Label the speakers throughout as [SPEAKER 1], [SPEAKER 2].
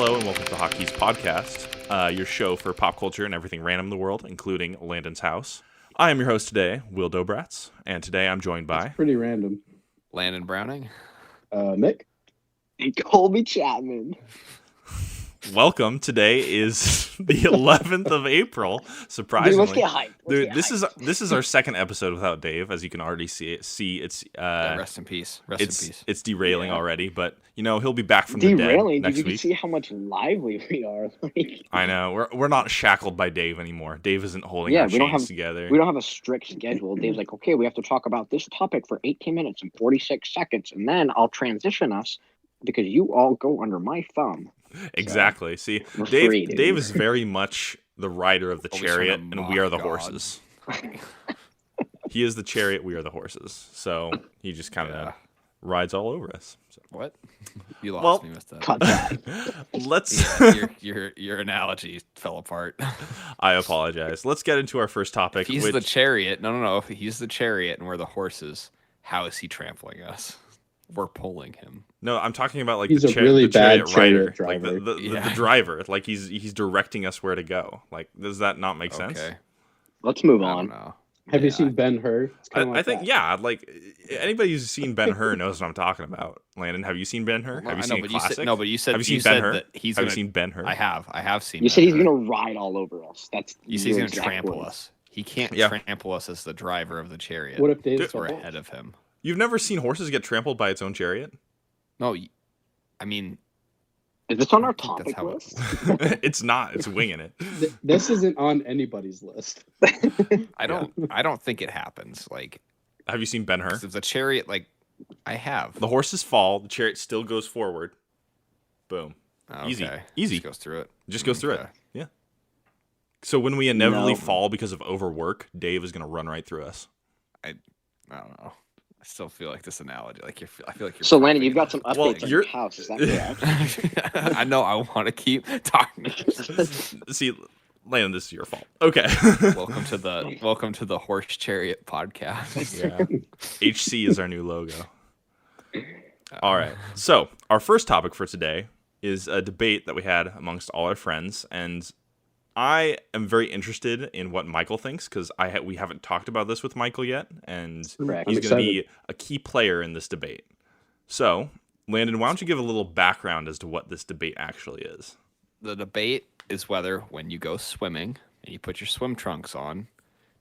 [SPEAKER 1] Hello and welcome to the Hotkeys podcast, your show for pop culture and everything random in the world, including Landon's house. I am your host today, Wil Dobratz, and today I'm joined by...
[SPEAKER 2] It's pretty random.
[SPEAKER 3] Landon Browning.
[SPEAKER 2] Mick?
[SPEAKER 4] And Colby Chapman.
[SPEAKER 1] Welcome. Today is the 11th of April, surprisingly.
[SPEAKER 4] Dude, let's get hyped.
[SPEAKER 1] This is our second episode without Dave, as you can already see. It's
[SPEAKER 3] Rest in peace. Rest in peace.
[SPEAKER 1] It's derailing already, but he'll be back from the dead next
[SPEAKER 4] you
[SPEAKER 1] week.
[SPEAKER 4] can see how much lively we are.
[SPEAKER 1] I know we're not shackled by Dave anymore. Dave isn't holding our chains together.
[SPEAKER 4] We don't have a strict schedule. Dave's like, okay, we have to talk about this topic for 18 minutes and 46 seconds, and then I'll transition us because you all go under my thumb.
[SPEAKER 1] Exactly.
[SPEAKER 4] So,
[SPEAKER 1] see,
[SPEAKER 4] Dave
[SPEAKER 1] Dave is very much the rider of the chariot, and we are the horses. He is the chariot, we are the horses. So he just kind of rides all over us. So.
[SPEAKER 3] What? You lost me with that.
[SPEAKER 4] Cut that.
[SPEAKER 1] Let's.
[SPEAKER 3] Your analogy fell apart.
[SPEAKER 1] I apologize. Let's get into our first topic.
[SPEAKER 3] If he's the chariot. No. If he's the chariot and we're the horses, how is he trampling us? We're pulling him.
[SPEAKER 1] No, I'm talking about like
[SPEAKER 2] he's
[SPEAKER 1] the,
[SPEAKER 2] really
[SPEAKER 1] the chariot rider,
[SPEAKER 2] driver.
[SPEAKER 1] like the driver. Like he's directing us where to go. Like, does that not make sense?
[SPEAKER 4] Let's move
[SPEAKER 3] I
[SPEAKER 4] on.
[SPEAKER 3] don't know.
[SPEAKER 2] Have you seen Ben-Hur?
[SPEAKER 1] I think like anybody who's seen Ben-Hur knows what I'm talking about. Landon, have you seen Ben-Hur? Have you seen Classic?
[SPEAKER 3] But you said
[SPEAKER 1] have you seen Ben-Hur? Have you seen Ben-Hur?
[SPEAKER 3] I have seen.
[SPEAKER 4] You said he's gonna ride all over us.
[SPEAKER 3] You said he's gonna trample us. He can't trample us as the driver of the chariot.
[SPEAKER 2] What if Dave's
[SPEAKER 3] ahead of him?
[SPEAKER 1] You've never seen horses get trampled by its own chariot?
[SPEAKER 3] No, I mean,
[SPEAKER 4] is this on our topic list?
[SPEAKER 1] It's not. It's winging it.
[SPEAKER 2] This isn't on anybody's list.
[SPEAKER 3] I don't think it happens. Like,
[SPEAKER 1] have you seen Ben-Hur?
[SPEAKER 3] The chariot, like, I have.
[SPEAKER 1] The horses fall. The chariot still goes forward. Boom.
[SPEAKER 3] Okay.
[SPEAKER 1] Easy.
[SPEAKER 3] Just goes through it.
[SPEAKER 1] Just goes through it. Yeah. So when we inevitably fall because of overwork, Dave is going to run right through us.
[SPEAKER 3] I don't know. I still feel like this analogy. I feel like you're.
[SPEAKER 4] So Landon, you've got some updates on your house. Is that correct?
[SPEAKER 3] I know. I want to keep talking.
[SPEAKER 1] See, Landon, this is your fault. Okay.
[SPEAKER 3] welcome to the Horse Chariot podcast.
[SPEAKER 1] Yeah. HC is our new logo. All right. So our first topic for today is a debate that we had amongst all our friends, and I am very interested in what Michael thinks because we haven't talked about this with Michael yet, and he's going to be a key player in this debate. So, Landon, why don't you give a little background as to what this debate actually is?
[SPEAKER 3] The debate is whether when you go swimming and you put your swim trunks on,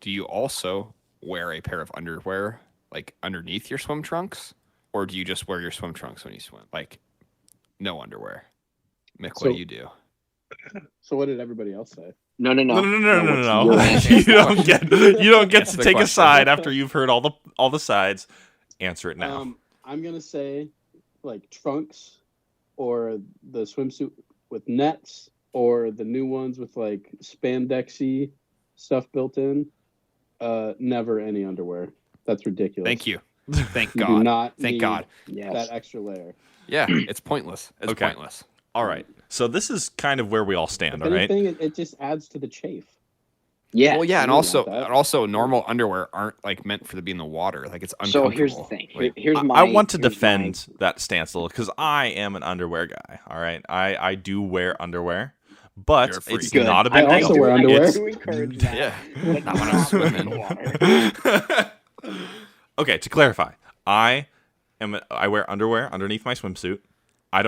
[SPEAKER 3] do you also wear a pair of underwear like underneath your swim trunks, or do you just wear your swim trunks when you swim? Like, no underwear. Mick, what do you do?
[SPEAKER 2] So what did everybody else say?
[SPEAKER 1] No. You don't get to take a side after you've heard all the sides. Answer it now.
[SPEAKER 2] I'm gonna say like trunks, or the swimsuit with nets, or the new ones with like spandexy stuff built in. Never any underwear. That's ridiculous.
[SPEAKER 3] Thank you. Thank God. Thank God.
[SPEAKER 2] That extra layer.
[SPEAKER 3] Yeah, it's pointless. It's pointless.
[SPEAKER 1] All right. So this is kind of where we all stand, all right?
[SPEAKER 2] It just adds to the chafe.
[SPEAKER 4] Yeah.
[SPEAKER 3] Well, yeah, and also normal underwear aren't like meant for to be in the water. Like, it's uncomfortable.
[SPEAKER 4] So here's the thing.
[SPEAKER 1] I want to defend that stance a little because I am an underwear guy. All right, I do wear underwear, but it's not a big deal.
[SPEAKER 2] I also wear underwear.
[SPEAKER 3] Yeah, not when I'm swimming.
[SPEAKER 1] Okay, to clarify, I wear underwear underneath my swimsuit. I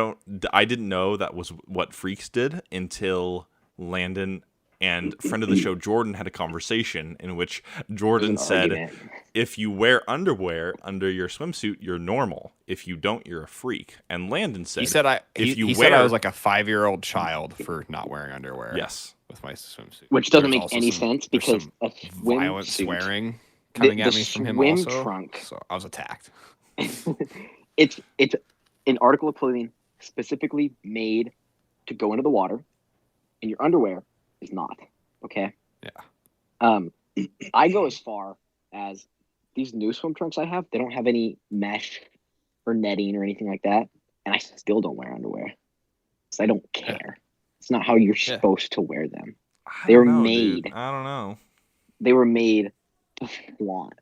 [SPEAKER 1] didn't know that was what freaks did until Landon and friend of the show Jordan had a conversation in which Jordan said, if you wear underwear under your swimsuit, you're normal. If you don't, you're a freak. And Landon said,
[SPEAKER 3] said I was like a 5-year-old child for not wearing underwear.
[SPEAKER 1] Yes,
[SPEAKER 3] with my swimsuit,
[SPEAKER 4] which doesn't make any sense because a
[SPEAKER 3] violent swearing coming at me from him also.
[SPEAKER 4] Trunk.
[SPEAKER 3] So I was attacked.
[SPEAKER 4] It's an article of clothing specifically made to go into the water, and your underwear is not. Okay.
[SPEAKER 3] Yeah.
[SPEAKER 4] I go as far as these new swim trunks I have. They don't have any mesh or netting or anything like that, and I still don't wear underwear. So I don't care. Yeah. It's not how you're supposed to wear them. They were made.
[SPEAKER 1] Dude. I don't know.
[SPEAKER 4] They were made to flaunt.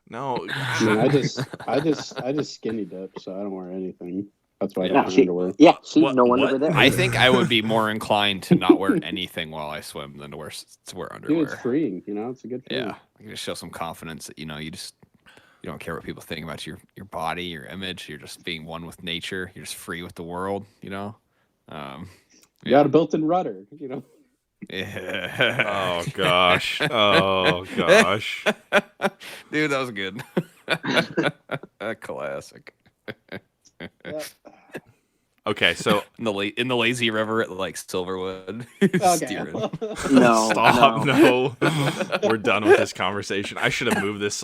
[SPEAKER 1] No.
[SPEAKER 2] I just skinny dip, so I don't wear anything. That's why I
[SPEAKER 3] Yeah,
[SPEAKER 2] don't wear
[SPEAKER 4] see-
[SPEAKER 2] underwear.
[SPEAKER 4] Yeah, see,
[SPEAKER 1] What-
[SPEAKER 4] no
[SPEAKER 1] what?
[SPEAKER 4] underwear there.
[SPEAKER 3] I think I would be more inclined to not wear anything while I swim than to wear
[SPEAKER 2] Dude,
[SPEAKER 3] underwear.
[SPEAKER 2] it's freeing. It's a good feeling.
[SPEAKER 3] Yeah, you just show some confidence that you don't care what people think about your body, your image. You're just being one with nature. You're just free with the world.
[SPEAKER 2] You
[SPEAKER 3] Yeah.
[SPEAKER 2] got a built-in rudder.
[SPEAKER 3] Yeah.
[SPEAKER 1] Oh gosh. Oh gosh.
[SPEAKER 3] Dude, that was good. Classic.
[SPEAKER 2] Yeah.
[SPEAKER 1] Okay, so
[SPEAKER 3] In the lazy river at like Silverwood.
[SPEAKER 2] Okay.
[SPEAKER 3] Steering.
[SPEAKER 4] No,
[SPEAKER 1] stop.
[SPEAKER 4] no.
[SPEAKER 1] No. We're done with this conversation. I should have moved this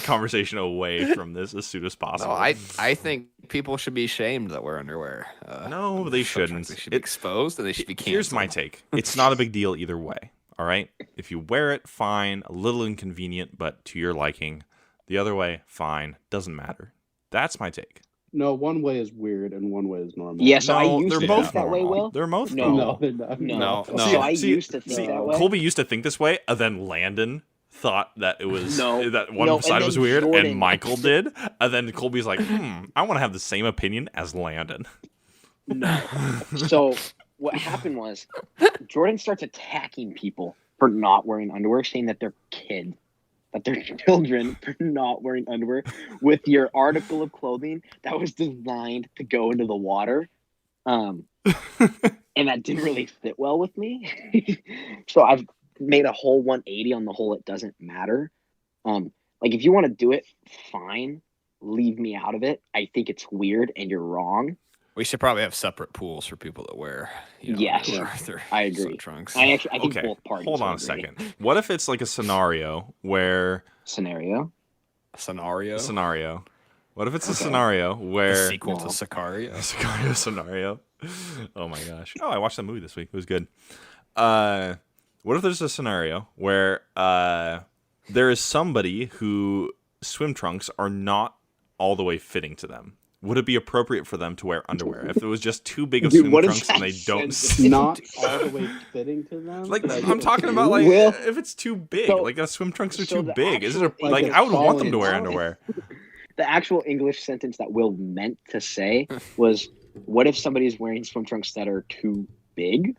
[SPEAKER 1] conversation away from this as soon as possible.
[SPEAKER 3] No, I think people should be shamed that wear underwear.
[SPEAKER 1] No, they
[SPEAKER 3] Sometimes
[SPEAKER 1] shouldn't.
[SPEAKER 3] They should be exposed and they should be canceled.
[SPEAKER 1] Here's my take. It's not a big deal either way. All right? If you wear it, fine. A little inconvenient, but to your liking. The other way, fine. Doesn't matter. That's my take.
[SPEAKER 2] No, one way is weird and one way is normal.
[SPEAKER 4] Yeah, so I
[SPEAKER 1] No,
[SPEAKER 4] used
[SPEAKER 1] they're
[SPEAKER 4] to
[SPEAKER 1] both
[SPEAKER 4] think that way,
[SPEAKER 1] normal.
[SPEAKER 4] Will.
[SPEAKER 1] They're both
[SPEAKER 4] No.
[SPEAKER 1] normal.
[SPEAKER 2] No, they're not.
[SPEAKER 3] No.
[SPEAKER 4] So I used to think
[SPEAKER 1] See,
[SPEAKER 4] that way.
[SPEAKER 1] Colby used to think this way, and then Landon thought that it was
[SPEAKER 4] No.
[SPEAKER 1] that one
[SPEAKER 4] No, and
[SPEAKER 1] side was
[SPEAKER 4] then
[SPEAKER 1] weird,
[SPEAKER 4] Jordan.
[SPEAKER 1] and Michael did, and then Colby's like, I want to have the same opinion as Landon.
[SPEAKER 4] No. So what happened was Jordan starts attacking people for not wearing underwear, saying that they're kids, that they're children for not wearing underwear with your article of clothing that was designed to go into the water. And that didn't really fit well with me. So I've made a whole 180 on the whole it doesn't matter. Like if you want to do it, fine. Leave me out of it. I think it's weird and you're wrong.
[SPEAKER 3] We should probably have separate pools for people that wear.
[SPEAKER 4] Yes,
[SPEAKER 3] their
[SPEAKER 4] I agree.
[SPEAKER 3] swim trunks.
[SPEAKER 4] I think
[SPEAKER 1] Okay,
[SPEAKER 4] both parties.
[SPEAKER 1] hold on a
[SPEAKER 4] agree.
[SPEAKER 1] second. What if it's like a scenario where
[SPEAKER 4] Scenario.
[SPEAKER 3] Scenario.
[SPEAKER 1] What if it's a
[SPEAKER 4] Okay.
[SPEAKER 1] scenario
[SPEAKER 3] The
[SPEAKER 1] where
[SPEAKER 3] sequel
[SPEAKER 4] No.
[SPEAKER 3] to Sicario.
[SPEAKER 1] Sicario scenario? Oh my gosh! Oh, I watched that movie this week. It was good. What if there's a scenario where there is somebody who swim trunks are not all the way fitting to them? Would it be appropriate for them to wear underwear if it was just too big of
[SPEAKER 4] Dude,
[SPEAKER 1] swim
[SPEAKER 4] what is
[SPEAKER 1] trunks and
[SPEAKER 4] that
[SPEAKER 1] they don't?
[SPEAKER 4] sentence?
[SPEAKER 2] Not all the way fitting to them.
[SPEAKER 1] Like I'm talking about, like
[SPEAKER 4] Will-
[SPEAKER 1] if it's too big,
[SPEAKER 4] So-
[SPEAKER 1] like swim trunks are
[SPEAKER 4] so
[SPEAKER 1] too
[SPEAKER 4] the
[SPEAKER 1] big. Is it
[SPEAKER 4] actual-
[SPEAKER 1] like
[SPEAKER 2] like
[SPEAKER 1] I would want them to
[SPEAKER 2] solid-
[SPEAKER 1] wear underwear?
[SPEAKER 4] The actual English sentence that Will meant to say was, "What if somebody's wearing swim trunks that are too big?"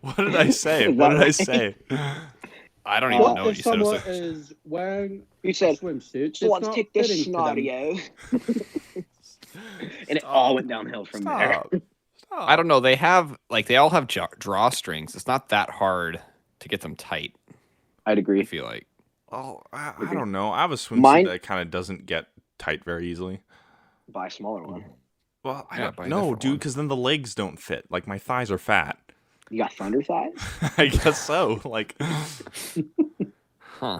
[SPEAKER 1] What did I say?
[SPEAKER 4] Is
[SPEAKER 1] What
[SPEAKER 4] that
[SPEAKER 1] did I
[SPEAKER 4] right?
[SPEAKER 1] say?
[SPEAKER 3] I don't even
[SPEAKER 2] What
[SPEAKER 3] know what
[SPEAKER 2] if
[SPEAKER 3] you said. It was
[SPEAKER 2] someone is wearing
[SPEAKER 4] You
[SPEAKER 2] a
[SPEAKER 4] said,
[SPEAKER 2] swimsuit?
[SPEAKER 4] "So
[SPEAKER 2] it's
[SPEAKER 4] let's
[SPEAKER 2] not
[SPEAKER 4] take this
[SPEAKER 2] fitting to them.
[SPEAKER 4] scenario," and it all went downhill from there.
[SPEAKER 1] Stop. Stop.
[SPEAKER 3] I don't know. They all have drawstrings. It's not that hard to get them tight.
[SPEAKER 4] I'd
[SPEAKER 3] I
[SPEAKER 4] agree.
[SPEAKER 3] feel like.
[SPEAKER 1] Oh, I don't know. I have a swimsuit
[SPEAKER 4] Mine-
[SPEAKER 1] that kind of doesn't get tight very easily.
[SPEAKER 4] Buy a smaller one.
[SPEAKER 1] Well, I
[SPEAKER 3] Yeah,
[SPEAKER 1] don't
[SPEAKER 3] buy a
[SPEAKER 1] know,
[SPEAKER 3] different
[SPEAKER 1] dude,
[SPEAKER 3] one.
[SPEAKER 1] because then the legs don't fit. Like my thighs are fat.
[SPEAKER 4] You got thunder thighs?
[SPEAKER 1] I guess so. Like
[SPEAKER 3] Huh.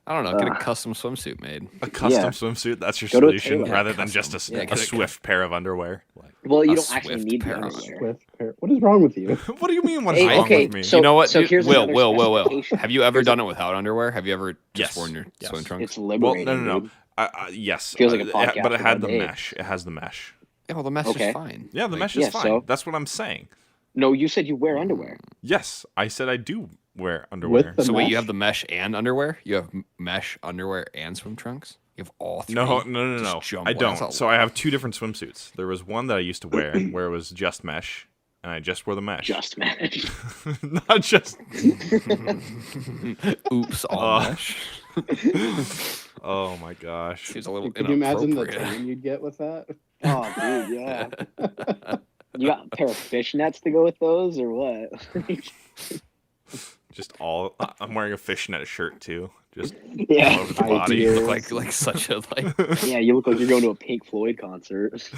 [SPEAKER 3] I don't know. Get a
[SPEAKER 4] Ugh.
[SPEAKER 3] custom swimsuit made.
[SPEAKER 1] a custom
[SPEAKER 4] Yeah.
[SPEAKER 1] swimsuit. That's your
[SPEAKER 4] Go to a
[SPEAKER 1] solution,
[SPEAKER 4] tailor.
[SPEAKER 1] rather than
[SPEAKER 3] Custom.
[SPEAKER 1] just a,
[SPEAKER 3] Yeah,
[SPEAKER 1] a
[SPEAKER 3] get a
[SPEAKER 1] swift pair of underwear. Like,
[SPEAKER 4] Well, you
[SPEAKER 3] A
[SPEAKER 4] don't actually
[SPEAKER 3] Swift
[SPEAKER 4] need the
[SPEAKER 3] pair of
[SPEAKER 4] underwear.
[SPEAKER 2] Swift pair. What is wrong with you?
[SPEAKER 1] what do you mean? What's
[SPEAKER 4] Hey,
[SPEAKER 1] wrong
[SPEAKER 4] okay,
[SPEAKER 1] with me?
[SPEAKER 4] so-
[SPEAKER 3] you know what?
[SPEAKER 4] so here's
[SPEAKER 3] Will.
[SPEAKER 4] another specification.
[SPEAKER 3] Have you ever
[SPEAKER 4] Here's
[SPEAKER 3] done it without underwear? Have you ever just
[SPEAKER 1] Yes.
[SPEAKER 3] worn your
[SPEAKER 1] Yes.
[SPEAKER 3] swim trunks?
[SPEAKER 4] It's
[SPEAKER 1] well,
[SPEAKER 4] liberating.
[SPEAKER 1] no.
[SPEAKER 4] dude.
[SPEAKER 1] Yes,
[SPEAKER 4] Feels like a
[SPEAKER 1] it-
[SPEAKER 4] podcast
[SPEAKER 1] but it had
[SPEAKER 4] about
[SPEAKER 1] the
[SPEAKER 4] dates.
[SPEAKER 1] mesh. It has the mesh.
[SPEAKER 3] Yeah, well, the mesh
[SPEAKER 4] Okay.
[SPEAKER 3] is fine.
[SPEAKER 1] Yeah, the
[SPEAKER 3] Like,
[SPEAKER 1] mesh is
[SPEAKER 4] yeah,
[SPEAKER 1] fine.
[SPEAKER 4] so-
[SPEAKER 1] That's what I'm saying.
[SPEAKER 4] No, you said you wear underwear.
[SPEAKER 1] Yes, I said I do wear underwear.
[SPEAKER 2] the
[SPEAKER 3] So wait, you
[SPEAKER 2] mesh?
[SPEAKER 3] have the mesh and underwear? You have mesh, underwear, and swim trunks? You have all three?
[SPEAKER 1] No.
[SPEAKER 3] Just jumbo.
[SPEAKER 1] I
[SPEAKER 3] That's
[SPEAKER 1] don't.
[SPEAKER 3] a
[SPEAKER 1] So I have two different swimsuits. There was one that I used to wear where it was just mesh, and I just wore the mesh.
[SPEAKER 4] Just mesh.
[SPEAKER 1] Not just.
[SPEAKER 3] Oops, all
[SPEAKER 1] Oh.
[SPEAKER 3] mesh.
[SPEAKER 1] Oh my gosh.
[SPEAKER 3] Seems a little
[SPEAKER 2] Could you imagine the
[SPEAKER 3] inappropriate.
[SPEAKER 2] tan you'd get with that?
[SPEAKER 4] Oh, dude, yeah. You got a pair of fishnets to go with those, or what?
[SPEAKER 1] Just all. I'm wearing a fishnet shirt too. Just all
[SPEAKER 4] yeah,
[SPEAKER 1] over the body.
[SPEAKER 2] Ideas.
[SPEAKER 3] You look like such a like.
[SPEAKER 4] yeah. You look like you're going to a Pink Floyd concert.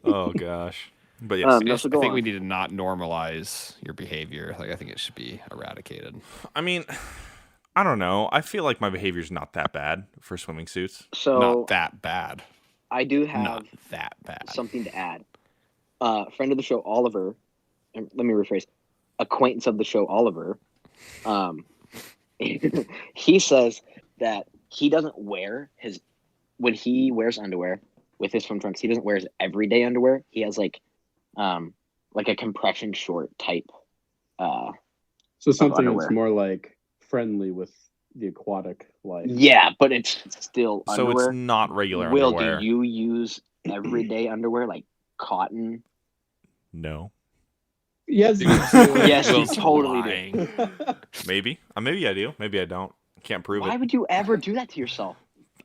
[SPEAKER 1] Oh gosh. But yes,
[SPEAKER 4] No,
[SPEAKER 3] I
[SPEAKER 4] so go
[SPEAKER 3] think
[SPEAKER 4] on.
[SPEAKER 3] we need to not normalize your behavior. Like I think it should be eradicated.
[SPEAKER 1] I mean, I don't know. I feel like my behavior's not that bad for swimming suits.
[SPEAKER 4] So
[SPEAKER 3] Not that bad.
[SPEAKER 4] I do have
[SPEAKER 3] Not that bad.
[SPEAKER 4] something to add. Friend of the show, Oliver. And let me rephrase. Acquaintance of the show, Oliver. He says that he doesn't wear his when he wears underwear with his swim trunks. He doesn't wear his everyday underwear. He has like a compression short type.
[SPEAKER 2] So something
[SPEAKER 4] underwear.
[SPEAKER 2] that's more like friendly with the aquatic life.
[SPEAKER 4] Yeah, but it's still
[SPEAKER 1] So
[SPEAKER 4] underwear.
[SPEAKER 1] it's not regular
[SPEAKER 4] Will,
[SPEAKER 1] underwear.
[SPEAKER 4] do you use everyday underwear, like cotton?
[SPEAKER 1] No.
[SPEAKER 2] Yes, you do.
[SPEAKER 4] Yes, you
[SPEAKER 3] Will's
[SPEAKER 4] totally
[SPEAKER 3] lying.
[SPEAKER 4] do.
[SPEAKER 1] Maybe. Maybe I do. Maybe I don't. Can't prove
[SPEAKER 4] Why
[SPEAKER 1] it.
[SPEAKER 4] would you ever do that to yourself?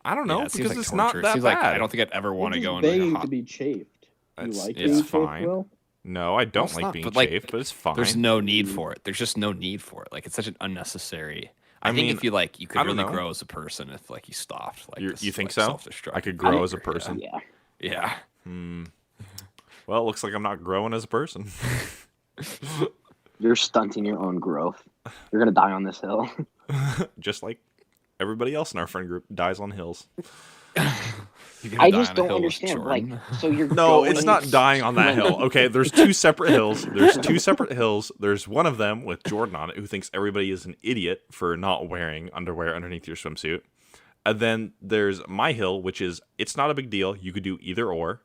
[SPEAKER 1] I don't know
[SPEAKER 3] Yeah, it seems
[SPEAKER 1] because
[SPEAKER 3] like
[SPEAKER 1] it's
[SPEAKER 3] torture.
[SPEAKER 1] not that
[SPEAKER 3] Seems
[SPEAKER 1] bad.
[SPEAKER 3] like I don't think I'd ever want to
[SPEAKER 2] You're
[SPEAKER 3] go
[SPEAKER 2] just
[SPEAKER 3] into like a
[SPEAKER 2] begging
[SPEAKER 3] hot.
[SPEAKER 2] to be chafed. You
[SPEAKER 1] It's-
[SPEAKER 2] like
[SPEAKER 1] it's
[SPEAKER 2] being
[SPEAKER 1] fine.
[SPEAKER 2] chafed, Will?
[SPEAKER 1] No, I don't
[SPEAKER 3] it's
[SPEAKER 1] like
[SPEAKER 3] not,
[SPEAKER 1] being
[SPEAKER 3] but, like,
[SPEAKER 1] chafed, but it's fine.
[SPEAKER 3] There's no need for it. There's just no need for it. Like it's such an unnecessary. I think
[SPEAKER 1] mean,
[SPEAKER 3] if you like, you
[SPEAKER 1] I
[SPEAKER 3] could
[SPEAKER 1] don't
[SPEAKER 3] really
[SPEAKER 1] know.
[SPEAKER 3] grow as a person if like you stopped. Like
[SPEAKER 1] You
[SPEAKER 3] this,
[SPEAKER 1] think
[SPEAKER 3] like,
[SPEAKER 1] so?
[SPEAKER 3] self-destruct.
[SPEAKER 1] I could grow
[SPEAKER 4] I-
[SPEAKER 1] as a person.
[SPEAKER 4] Yeah.
[SPEAKER 3] Yeah.
[SPEAKER 1] Well, it looks like I'm not growing as a person.
[SPEAKER 4] You're stunting your own growth. You're gonna die on this hill.
[SPEAKER 1] Just like everybody else in our friend group dies on hills.
[SPEAKER 3] You're gonna
[SPEAKER 4] I
[SPEAKER 3] die
[SPEAKER 4] just
[SPEAKER 3] on a
[SPEAKER 4] don't
[SPEAKER 3] hill with
[SPEAKER 4] understand. Like,
[SPEAKER 3] Jordan.
[SPEAKER 4] so you're
[SPEAKER 1] No,
[SPEAKER 4] going...
[SPEAKER 1] it's not dying on that hill. Okay, there's two separate hills. There's one of them with Jordan on it who thinks everybody is an idiot for not wearing underwear underneath your swimsuit. And then there's my hill, which is it's not a big deal. You could do either or.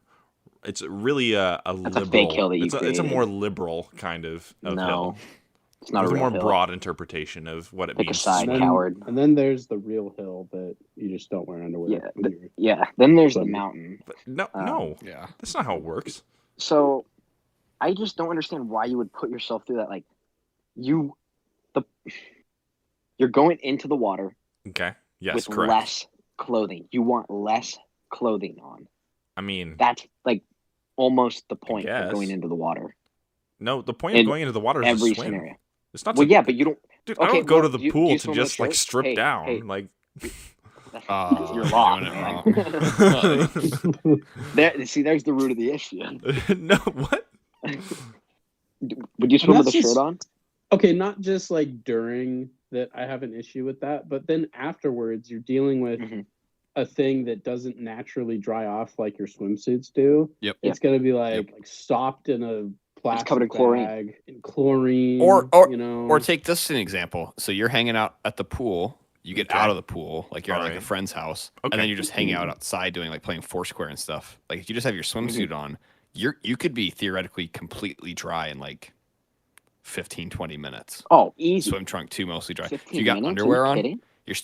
[SPEAKER 1] It's really a
[SPEAKER 4] That's a
[SPEAKER 1] liberal.
[SPEAKER 4] fake hill that you
[SPEAKER 1] it's a
[SPEAKER 4] created.
[SPEAKER 1] more liberal kind of
[SPEAKER 4] No,
[SPEAKER 1] hill.
[SPEAKER 4] it's not
[SPEAKER 1] There's
[SPEAKER 4] a
[SPEAKER 1] a
[SPEAKER 4] real
[SPEAKER 1] more
[SPEAKER 4] hill.
[SPEAKER 1] broad interpretation of what it
[SPEAKER 4] Pick a
[SPEAKER 1] means. to
[SPEAKER 4] side,
[SPEAKER 1] swim.
[SPEAKER 4] coward.
[SPEAKER 2] And then there's the real hill that you just don't wear underwear.
[SPEAKER 4] Yeah,
[SPEAKER 2] when you're-
[SPEAKER 4] Yeah. Then there's the
[SPEAKER 2] Swimming.
[SPEAKER 4] mountain.
[SPEAKER 1] But no,
[SPEAKER 4] Um,
[SPEAKER 1] no,
[SPEAKER 3] Yeah.
[SPEAKER 1] that's not how it works.
[SPEAKER 4] So I just don't understand why you would put yourself through that. Like, you're going into the water
[SPEAKER 1] Okay. Yes,
[SPEAKER 4] with
[SPEAKER 1] correct.
[SPEAKER 4] less clothing. You want less clothing on.
[SPEAKER 1] I mean,
[SPEAKER 4] That's like almost the point
[SPEAKER 1] guess.
[SPEAKER 4] of going into the water.
[SPEAKER 1] no. The point of
[SPEAKER 4] in
[SPEAKER 1] going into the water is
[SPEAKER 4] Every
[SPEAKER 1] to swim.
[SPEAKER 4] scenario.
[SPEAKER 1] It's not.
[SPEAKER 4] Well,
[SPEAKER 1] to,
[SPEAKER 4] yeah, but you don't.
[SPEAKER 1] dude. I
[SPEAKER 4] okay,
[SPEAKER 1] don't go
[SPEAKER 4] well,
[SPEAKER 1] to the
[SPEAKER 4] do you
[SPEAKER 1] pool to
[SPEAKER 4] swim with
[SPEAKER 1] just like
[SPEAKER 4] shirts?
[SPEAKER 1] strip
[SPEAKER 4] Hey,
[SPEAKER 1] down.
[SPEAKER 4] hey.
[SPEAKER 1] Like,
[SPEAKER 4] That's your
[SPEAKER 3] you're
[SPEAKER 4] law,
[SPEAKER 3] doing it
[SPEAKER 4] man.
[SPEAKER 3] wrong.
[SPEAKER 4] There's the root of the issue.
[SPEAKER 1] no, what?
[SPEAKER 4] Would you swim with a
[SPEAKER 2] that's just-
[SPEAKER 4] shirt on?
[SPEAKER 2] Okay, not just like during that I have an issue with that, but then afterwards you're dealing with
[SPEAKER 4] Mhm.
[SPEAKER 2] a thing that doesn't naturally dry off like your swimsuits do.
[SPEAKER 3] Yep.
[SPEAKER 2] It's gonna be like stopped in a plastic
[SPEAKER 4] covered in chlorine.
[SPEAKER 2] bag in chlorine.
[SPEAKER 3] Or
[SPEAKER 2] you know,
[SPEAKER 3] Or take this as an example. So you're hanging out at the pool. You get
[SPEAKER 1] Okay.
[SPEAKER 3] out of the pool, like you're at like
[SPEAKER 1] Alright.
[SPEAKER 3] a friend's house,
[SPEAKER 1] Okay.
[SPEAKER 3] and then you're just hanging out outside doing like playing Foursquare and stuff. Like if you just have your swimsuit on, you could be theoretically completely dry in like 15, 20 minutes.
[SPEAKER 4] Oh, easy.
[SPEAKER 3] Swim trunk too, mostly dry. If
[SPEAKER 4] 15
[SPEAKER 3] you got
[SPEAKER 4] minutes?
[SPEAKER 3] underwear
[SPEAKER 4] Are you
[SPEAKER 3] on,
[SPEAKER 4] kidding?
[SPEAKER 3] you're just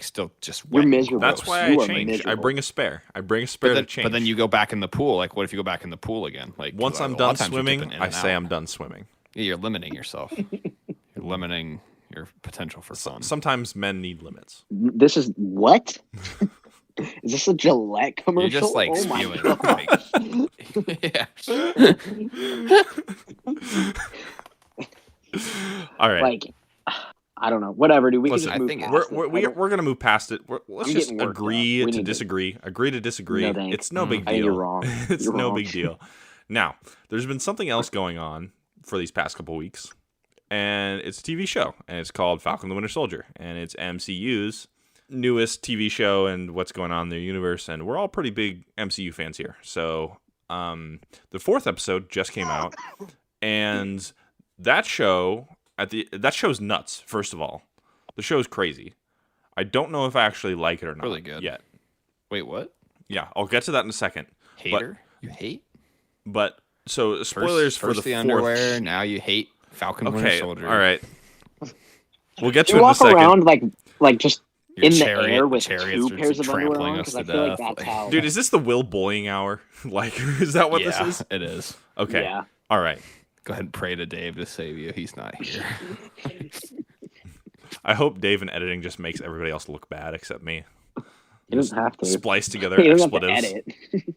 [SPEAKER 3] still just
[SPEAKER 4] You're
[SPEAKER 3] wet and
[SPEAKER 4] miserable.
[SPEAKER 1] That's
[SPEAKER 3] gross.
[SPEAKER 1] why
[SPEAKER 4] You
[SPEAKER 1] I
[SPEAKER 4] are
[SPEAKER 1] change. I
[SPEAKER 4] miserable.
[SPEAKER 1] bring a spare. I bring a spare to change.
[SPEAKER 3] But then you go back in the pool. Like, what if you go back in the pool again? Like, 'cause
[SPEAKER 1] once
[SPEAKER 3] a
[SPEAKER 1] I'm
[SPEAKER 3] lot
[SPEAKER 1] done
[SPEAKER 3] of times you're
[SPEAKER 1] swimming,
[SPEAKER 3] dipping in
[SPEAKER 1] I
[SPEAKER 3] and
[SPEAKER 1] say
[SPEAKER 3] out.
[SPEAKER 1] I'm done swimming.
[SPEAKER 3] Yeah, you're limiting yourself. You're limiting your potential for fun.
[SPEAKER 1] Sometimes men need limits.
[SPEAKER 4] This is what? Is this a Gillette commercial?
[SPEAKER 3] You're just like
[SPEAKER 4] oh my
[SPEAKER 3] spewing.
[SPEAKER 4] God.
[SPEAKER 3] Yeah.
[SPEAKER 1] All right.
[SPEAKER 4] Like, I don't know. Whatever, dude. We
[SPEAKER 1] Listen,
[SPEAKER 4] can
[SPEAKER 3] I
[SPEAKER 4] just move
[SPEAKER 3] think
[SPEAKER 4] past
[SPEAKER 1] We're,
[SPEAKER 4] it.
[SPEAKER 1] we're,
[SPEAKER 4] I
[SPEAKER 1] we're,
[SPEAKER 4] don't-
[SPEAKER 1] we're gonna move past it. Let's
[SPEAKER 4] I'm
[SPEAKER 1] just
[SPEAKER 4] getting worked up.
[SPEAKER 1] agree
[SPEAKER 4] We
[SPEAKER 1] to
[SPEAKER 4] need to-
[SPEAKER 1] disagree. Agree to disagree.
[SPEAKER 4] No, thanks.
[SPEAKER 1] It's no big
[SPEAKER 4] I think
[SPEAKER 1] deal.
[SPEAKER 4] you're wrong.
[SPEAKER 1] It's
[SPEAKER 4] You're
[SPEAKER 1] no
[SPEAKER 4] wrong.
[SPEAKER 1] big deal. Now, there's been something else going on for these past couple weeks, and it's a TV show, and it's called Falcon the Winter Soldier, and it's MCU's newest TV show and what's going on in their universe, and we're all pretty big MCU fans here. So, the fourth episode just came out, and that show's nuts. First of all, the show's crazy. I don't know if I actually like it or not.
[SPEAKER 3] Really good.
[SPEAKER 1] Yet.
[SPEAKER 3] Wait, what?
[SPEAKER 1] Yeah, I'll get to that in a second.
[SPEAKER 3] Hater? You hate?
[SPEAKER 1] But so spoilers
[SPEAKER 3] First
[SPEAKER 1] for the fourth.
[SPEAKER 3] underwear. Now you hate Falcon the Winter
[SPEAKER 1] Okay,
[SPEAKER 3] Soldier.
[SPEAKER 1] all right. We'll get to
[SPEAKER 4] You
[SPEAKER 1] it in a
[SPEAKER 4] walk
[SPEAKER 1] second.
[SPEAKER 4] around like just
[SPEAKER 3] Your
[SPEAKER 4] in
[SPEAKER 3] chariot-
[SPEAKER 4] the air with
[SPEAKER 3] chariots
[SPEAKER 4] two
[SPEAKER 3] are
[SPEAKER 4] pairs of underwear
[SPEAKER 3] trampling
[SPEAKER 4] on
[SPEAKER 3] us
[SPEAKER 4] because I
[SPEAKER 3] to
[SPEAKER 4] feel like
[SPEAKER 3] death.
[SPEAKER 4] that's how.
[SPEAKER 1] Dude, is this the Will bullying hour? Like, is that what this
[SPEAKER 3] Yeah,
[SPEAKER 1] is?
[SPEAKER 3] it is.
[SPEAKER 1] Okay.
[SPEAKER 4] Yeah.
[SPEAKER 1] All right.
[SPEAKER 3] Go ahead and pray to Dave to save you. He's not here.
[SPEAKER 1] I hope Dave in editing just makes everybody else look bad except me.
[SPEAKER 4] He doesn't have to.
[SPEAKER 1] Splice together
[SPEAKER 4] He doesn't have to
[SPEAKER 1] expletives.
[SPEAKER 4] edit.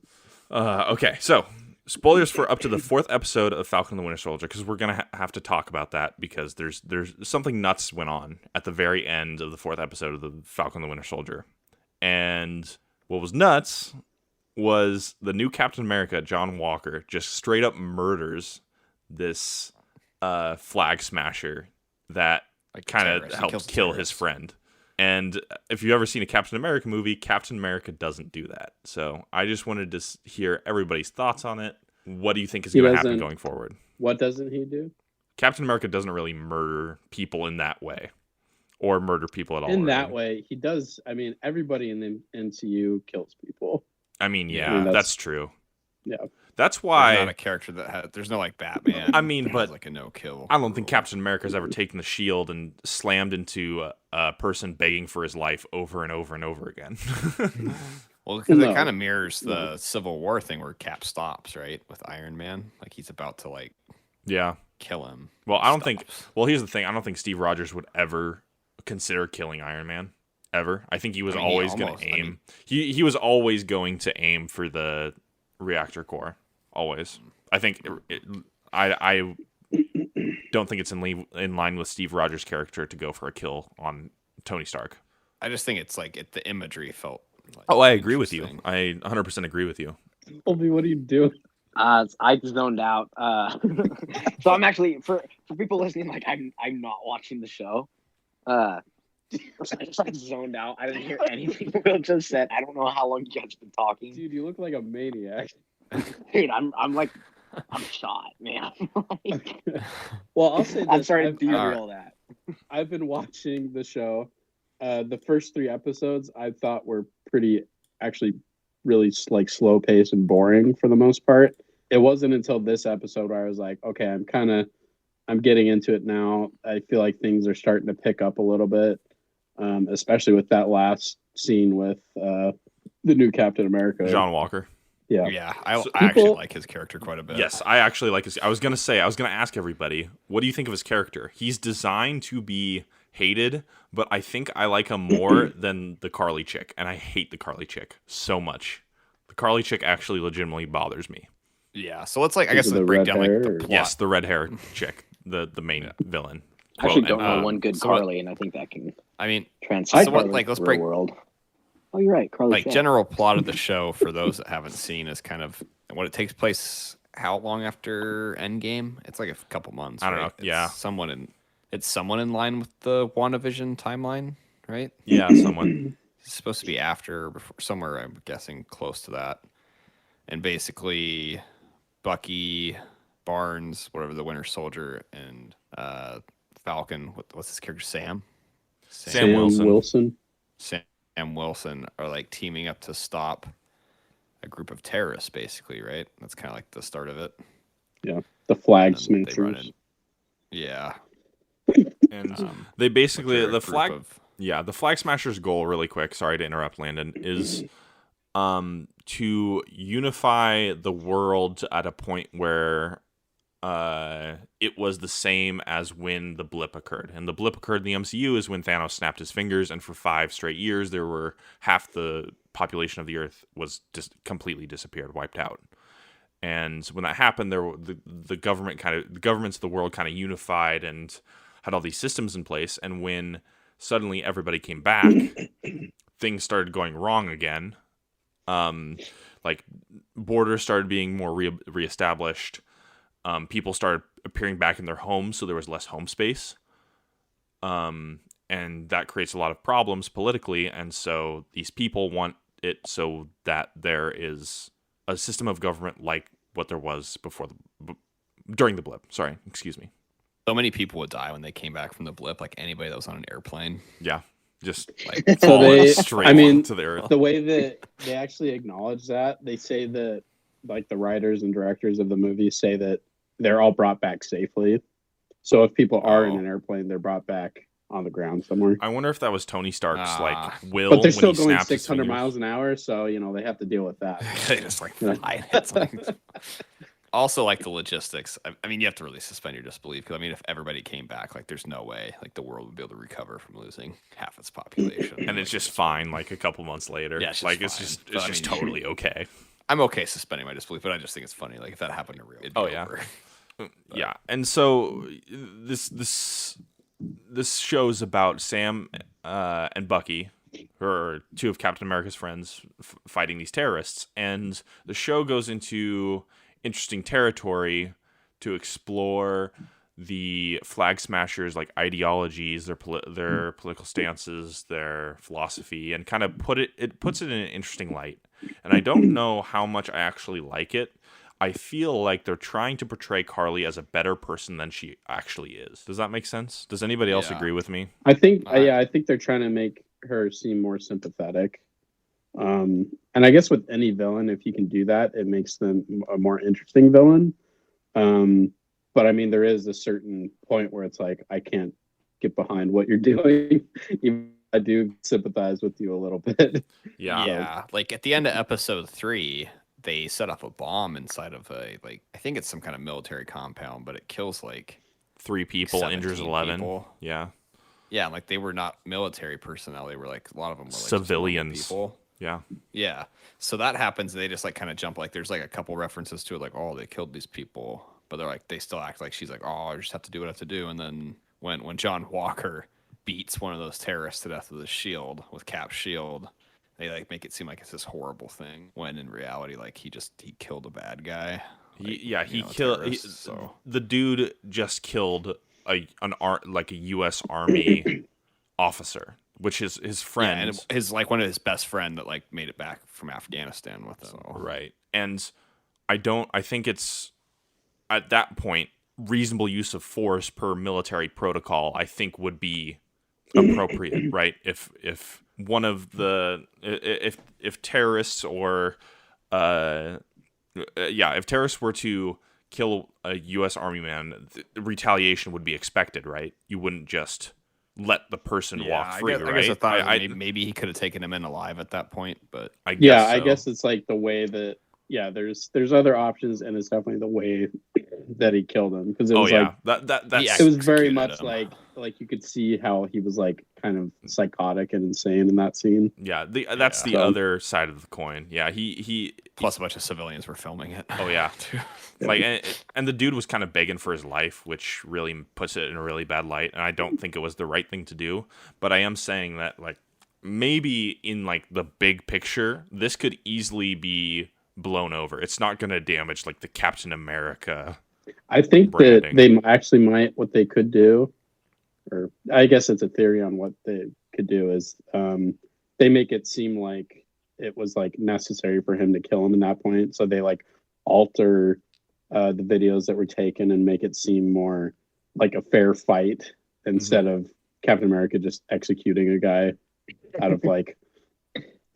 [SPEAKER 1] Okay, so spoilers for up to the fourth episode of Falcon and the Winter Soldier, because we're gonna have to talk about that because there's something nuts went on at the very end of the fourth episode of the Falcon and the Winter Soldier, and what was nuts was the new Captain America, John Walker, just straight up murders this flag smasher that
[SPEAKER 3] Like
[SPEAKER 1] kind of
[SPEAKER 3] terrorist. He
[SPEAKER 1] helped
[SPEAKER 3] kills the
[SPEAKER 1] kill his
[SPEAKER 3] terrorist.
[SPEAKER 1] friend. And if you've ever seen a Captain America movie, Captain America doesn't do that. So I just wanted to hear everybody's thoughts on it. What do you think is
[SPEAKER 2] He
[SPEAKER 1] going to happen
[SPEAKER 2] doesn't-
[SPEAKER 1] going forward?
[SPEAKER 2] What doesn't he do?
[SPEAKER 1] Captain America doesn't really murder people in that way, or murder people at all.
[SPEAKER 2] In that
[SPEAKER 1] really.
[SPEAKER 2] way, he does. I mean, everybody in the MCU kills people.
[SPEAKER 1] I mean, yeah,
[SPEAKER 2] I mean,
[SPEAKER 1] that's,
[SPEAKER 2] that's-
[SPEAKER 1] true.
[SPEAKER 2] Yeah.
[SPEAKER 1] That's
[SPEAKER 3] There's not a
[SPEAKER 1] why
[SPEAKER 3] character that has. There's no like Batman.
[SPEAKER 1] I mean,
[SPEAKER 3] that
[SPEAKER 1] but
[SPEAKER 3] has, like a no kill.
[SPEAKER 1] I don't think Captain America's ever taken the shield and slammed into a person begging for his life over and over and over again.
[SPEAKER 3] Well, because it
[SPEAKER 2] No.
[SPEAKER 3] kind of mirrors the
[SPEAKER 2] No.
[SPEAKER 3] Civil War thing where Cap stops, right, with Iron Man. Like he's about to like
[SPEAKER 1] Yeah.
[SPEAKER 3] kill him.
[SPEAKER 1] Well,
[SPEAKER 3] He
[SPEAKER 1] I don't think.
[SPEAKER 3] stops.
[SPEAKER 1] Well, here's the thing. I don't think Steve Rogers would ever consider killing Iron Man. Ever. I think he was
[SPEAKER 3] I mean, he
[SPEAKER 1] always going
[SPEAKER 3] almost-
[SPEAKER 1] to
[SPEAKER 3] I
[SPEAKER 1] aim.
[SPEAKER 3] mean-
[SPEAKER 1] He was always going to aim for the reactor core. Always. I think. I don't think it's in line with Steve Rogers' character to go for a kill on Tony Stark.
[SPEAKER 3] I just think it's like the imagery felt. Like,
[SPEAKER 1] Oh, I agree with you.
[SPEAKER 3] interesting.
[SPEAKER 1] I 100% agree with you.
[SPEAKER 2] Colby, what are you doing?
[SPEAKER 4] I zoned out. So I'm actually for people listening, like I'm not watching the show. So I just like zoned out. I didn't hear anything Will just said. I don't know how long you guys been talking.
[SPEAKER 2] Dude, you look like a maniac.
[SPEAKER 4] Dude, I'm shot, man. Like,
[SPEAKER 2] Well, I'll say this.
[SPEAKER 4] I'm sorry to
[SPEAKER 2] I've-
[SPEAKER 4] derail that.
[SPEAKER 2] I've been watching the show. The first 3 episodes I thought were pretty, actually, really like slow paced and boring for the most part. It wasn't until this episode where I was like, okay, I'm getting into it now. I feel like things are starting to pick up a little bit, especially with that last scene with the new Captain America.
[SPEAKER 1] John Walker.
[SPEAKER 2] Yeah.
[SPEAKER 3] Yeah, I
[SPEAKER 1] So
[SPEAKER 3] actually
[SPEAKER 2] people-
[SPEAKER 3] like his character quite a bit.
[SPEAKER 1] Yes, I actually like his. I was gonna ask everybody, what do you think of his character? He's designed to be hated, but I think I like him more than the Carly chick, and I hate the Carly chick so much. The Carly chick actually legitimately bothers me.
[SPEAKER 3] Yeah. So let's like I
[SPEAKER 2] Is
[SPEAKER 3] guess
[SPEAKER 2] it
[SPEAKER 3] let's
[SPEAKER 2] the
[SPEAKER 3] break
[SPEAKER 2] red
[SPEAKER 3] down like
[SPEAKER 2] hair
[SPEAKER 3] the
[SPEAKER 2] or-
[SPEAKER 3] plot.
[SPEAKER 1] Yes, the red hair chick, the main villain.
[SPEAKER 4] I actually
[SPEAKER 1] Quote,
[SPEAKER 4] don't
[SPEAKER 1] and,
[SPEAKER 4] know one good
[SPEAKER 3] so what-
[SPEAKER 4] Carly, and I think that can
[SPEAKER 3] I mean,
[SPEAKER 4] transfer
[SPEAKER 3] So what,
[SPEAKER 4] to
[SPEAKER 3] like, let's
[SPEAKER 4] the
[SPEAKER 3] break-
[SPEAKER 4] real world. Oh, you're right, Carly.
[SPEAKER 3] like general plot of the show for those that haven't seen is kind of what it takes place. How long after Endgame? It's like a couple months.
[SPEAKER 1] I don't
[SPEAKER 3] right?
[SPEAKER 1] know, yeah.
[SPEAKER 3] It's someone in line with the WandaVision timeline, right?
[SPEAKER 1] Yeah, someone.
[SPEAKER 3] It's supposed to be after, before, somewhere I'm guessing close to that. And basically, Bucky, Barnes, whatever the Winter Soldier, and Falcon. What's his character? Sam
[SPEAKER 1] Sam Wilson.
[SPEAKER 3] Sam Wilson are like teaming up to stop a group of terrorists, basically, right? That's kind of like the start of it.
[SPEAKER 2] The flag
[SPEAKER 3] And they run
[SPEAKER 2] smashers.
[SPEAKER 3] in. Yeah.
[SPEAKER 1] And they basically
[SPEAKER 3] they're a
[SPEAKER 1] the
[SPEAKER 3] group
[SPEAKER 1] flag.
[SPEAKER 3] of-
[SPEAKER 1] Yeah, the Flag Smashers' goal, really quick, sorry to interrupt, Landon, is to unify the world at a point where it was the same as when the blip occurred. And the blip occurred in the MCU is when Thanos snapped his fingers, and for 5 straight years, there were half the population of the Earth was just completely disappeared, wiped out. And when that happened, the governments of the world kind of unified and had all these systems in place. And when suddenly everybody came back, things started going wrong again. Like borders started being more reestablished. People started appearing back in their homes, so there was less home space. And that creates a lot of problems politically. And so these people want it so that there is a system of government like what there was before during the blip. Sorry, excuse me.
[SPEAKER 3] So many people would die when they came back from the blip, like anybody that was on an airplane.
[SPEAKER 1] Yeah, just
[SPEAKER 3] Like
[SPEAKER 2] So
[SPEAKER 1] falling
[SPEAKER 2] they-
[SPEAKER 1] straight
[SPEAKER 2] I mean,
[SPEAKER 1] to the earth.
[SPEAKER 2] The way that they actually acknowledge that, they say that, like, the writers and directors of the movie say that they're all brought back safely. So if people are in
[SPEAKER 3] Oh.
[SPEAKER 2] an airplane, they're brought back on the ground somewhere.
[SPEAKER 1] I wonder if that was Tony Stark's
[SPEAKER 3] Ah.
[SPEAKER 1] like will.
[SPEAKER 2] But they're
[SPEAKER 1] when
[SPEAKER 2] still
[SPEAKER 1] he
[SPEAKER 2] going
[SPEAKER 1] snapped his
[SPEAKER 2] 600
[SPEAKER 1] fingers.
[SPEAKER 2] miles an hour, so, you know, they have to deal with that.
[SPEAKER 3] they just like
[SPEAKER 2] Yeah.
[SPEAKER 3] fly. It's like, also, like the logistics. I mean, you have to really suspend your disbelief because I mean, if everybody came back, like, there's no way like the world would be able to recover from losing half its population.
[SPEAKER 1] And it's just fine. Like a couple months later,
[SPEAKER 3] Yeah, it's just
[SPEAKER 1] like it's
[SPEAKER 3] fine.
[SPEAKER 1] just
[SPEAKER 3] But
[SPEAKER 1] it's
[SPEAKER 3] I
[SPEAKER 1] just
[SPEAKER 3] mean,
[SPEAKER 1] totally okay.
[SPEAKER 3] I'm okay suspending my disbelief, but I just think it's funny. Like if that happened to real, it'd be
[SPEAKER 1] Oh, yeah.
[SPEAKER 3] over.
[SPEAKER 1] Yeah, and so this show's about Sam and Bucky, who are 2 of Captain America's friends, fighting these terrorists, and the show goes into interesting territory to explore the Flag Smashers' like ideologies, their political stances, their philosophy, and kind of puts it in an interesting light. And I don't know how much I actually like it. I feel like they're trying to portray Carly as a better person than she actually is. Does that make sense? Does anybody else
[SPEAKER 3] Yeah.
[SPEAKER 1] agree with me?
[SPEAKER 2] I think,
[SPEAKER 3] Alright.
[SPEAKER 2] yeah, I think they're trying to make her seem more sympathetic. And I guess with any villain, if you can do that, it makes them a more interesting villain. But I mean, there is a certain point where it's like, I can't get behind what you're doing, even I do sympathize with you a little bit.
[SPEAKER 1] Yeah.
[SPEAKER 3] Yeah, like at the end of episode 3, they set off a bomb inside of I think it's some kind of military compound, but it kills like
[SPEAKER 1] 3 people, injures
[SPEAKER 3] 17
[SPEAKER 1] 11.
[SPEAKER 3] people.
[SPEAKER 1] Yeah.
[SPEAKER 3] Yeah, like they were not military personnel. They were like a lot of them were like just normal
[SPEAKER 1] Civilians.
[SPEAKER 3] people.
[SPEAKER 1] Yeah.
[SPEAKER 3] Yeah. So that happens, and they just like kind of jump. Like there's like a couple references to it, like, oh, they killed these people, but they're like they still act like she's like, oh, I just have to do what I have to do. And then when John Walker beats one of those terrorists to death with his shield, with Cap's shield, they like make it seem like it's this horrible thing, when in reality, like he killed a bad guy. Like,
[SPEAKER 1] he killed.
[SPEAKER 3] So
[SPEAKER 1] The dude just killed a U.S. Army officer, which is his friend.
[SPEAKER 3] yeah, and his like one of his best friend that like made it back from Afghanistan with him. So.
[SPEAKER 1] Right. And I think it's at that point reasonable use of force per military protocol, I think, would be appropriate, right? If one of the if terrorists or if terrorists were to kill a U.S. Army man, retaliation would be expected, right? You wouldn't just let the person walk free, right?
[SPEAKER 3] I guess I thought maybe he could have taken him in alive at that point, but
[SPEAKER 1] I guess
[SPEAKER 2] I guess it's like the way that there's other options, and it's definitely the way that he killed him, because it was
[SPEAKER 1] that's
[SPEAKER 2] it was very
[SPEAKER 3] executed
[SPEAKER 2] much
[SPEAKER 3] him.
[SPEAKER 2] like you could see how he was like kind of psychotic and insane in that scene.
[SPEAKER 1] yeah. That's the other side of the coin. Yeah, he
[SPEAKER 3] plus a bunch of civilians were filming it.
[SPEAKER 1] Oh yeah, like and the dude was kind of begging for his life, which really puts it in a really bad light. And I don't think it was the right thing to do. But I am saying that like maybe in like the big picture, this could easily be blown over. It's not going to damage like the Captain America.
[SPEAKER 2] I think
[SPEAKER 1] branding.
[SPEAKER 2] that they actually might, what they could do, or I guess it's a theory on what they could do, is they make it seem like it was like necessary for him to kill him in that point. So they like alter the videos that were taken and make it seem more like a fair fight instead of Captain America just executing a guy out of like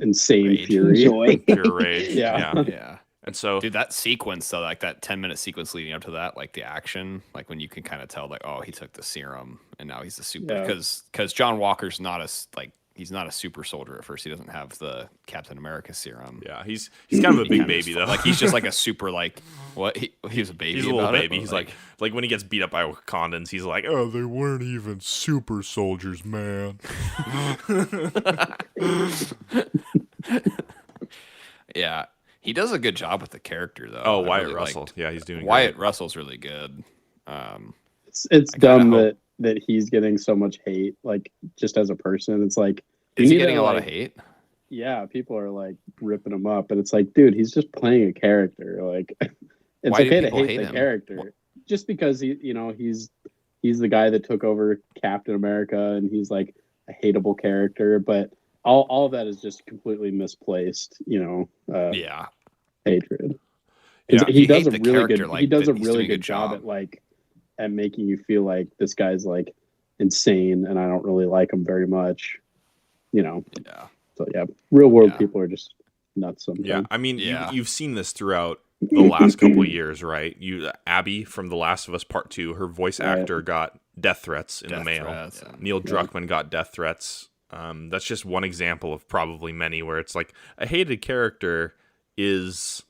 [SPEAKER 2] insane
[SPEAKER 3] Rage.
[SPEAKER 2] fury.
[SPEAKER 4] Joy.
[SPEAKER 1] Pure rage.
[SPEAKER 2] Yeah.
[SPEAKER 3] Yeah.
[SPEAKER 1] And so,
[SPEAKER 3] Dude, that sequence though, like that 10-minute sequence leading up to that, like the action, like when you can kind of tell, like, oh, he took the serum and now he's the super,
[SPEAKER 2] Yeah.
[SPEAKER 3] because John Walker's not he's not a super soldier at first. He doesn't have the Captain America serum.
[SPEAKER 1] yeah, he's kind of a
[SPEAKER 3] He
[SPEAKER 1] big
[SPEAKER 3] kinda
[SPEAKER 1] baby
[SPEAKER 3] just-
[SPEAKER 1] though.
[SPEAKER 3] Like he's just like a super like what he was a baby.
[SPEAKER 1] He's a little
[SPEAKER 3] about it,
[SPEAKER 1] baby.
[SPEAKER 3] but,
[SPEAKER 1] He's like when he gets beat up by Wakandans, he's like, oh, they weren't even super soldiers, man.
[SPEAKER 3] yeah, he does a good job with the character though.
[SPEAKER 1] Oh,
[SPEAKER 3] I
[SPEAKER 1] Wyatt
[SPEAKER 3] really
[SPEAKER 1] Russell.
[SPEAKER 3] liked-
[SPEAKER 1] Yeah, he's doing
[SPEAKER 3] Wyatt
[SPEAKER 1] great.
[SPEAKER 3] Russell's really good.
[SPEAKER 2] It's
[SPEAKER 3] I kinda
[SPEAKER 2] dumb
[SPEAKER 3] hope-
[SPEAKER 2] that he's getting so much hate, like just as a person. It's like you
[SPEAKER 3] Is he
[SPEAKER 2] need
[SPEAKER 3] getting
[SPEAKER 2] to,
[SPEAKER 3] a lot
[SPEAKER 2] like,
[SPEAKER 3] of hate?
[SPEAKER 2] Yeah, people are like ripping him up, and it's like, dude, he's just playing a character. Like, it's
[SPEAKER 3] Why do
[SPEAKER 2] okay to
[SPEAKER 3] people
[SPEAKER 2] hate
[SPEAKER 3] hate
[SPEAKER 2] the
[SPEAKER 3] him?
[SPEAKER 2] character just because he's the guy that took over Captain America, and he's like a hateable character. But all of that is just completely misplaced,
[SPEAKER 3] Yeah.
[SPEAKER 2] hatred.
[SPEAKER 1] Yeah,
[SPEAKER 2] he
[SPEAKER 3] you
[SPEAKER 2] does
[SPEAKER 3] hate
[SPEAKER 2] a
[SPEAKER 3] the
[SPEAKER 2] really
[SPEAKER 3] character,
[SPEAKER 2] good.
[SPEAKER 3] like,
[SPEAKER 2] He does
[SPEAKER 3] but
[SPEAKER 2] a
[SPEAKER 3] he's
[SPEAKER 2] really
[SPEAKER 3] doing a
[SPEAKER 2] good job
[SPEAKER 3] job.
[SPEAKER 2] at making you feel like this guy's like insane, and I don't really like him very much.
[SPEAKER 3] Yeah.
[SPEAKER 2] So yeah, real world
[SPEAKER 3] Yeah.
[SPEAKER 2] people are just nuts sometimes.
[SPEAKER 1] Yeah, I mean,
[SPEAKER 3] Yeah.
[SPEAKER 1] you've seen this throughout the last couple of years, right? Abby from The Last of Us Part 2, her voice
[SPEAKER 2] Right.
[SPEAKER 1] actor got death threats in the
[SPEAKER 3] Death
[SPEAKER 1] mail.
[SPEAKER 3] threats,
[SPEAKER 1] Neil Druckmann got death threats. That's just one example of probably many where it's like a hated character is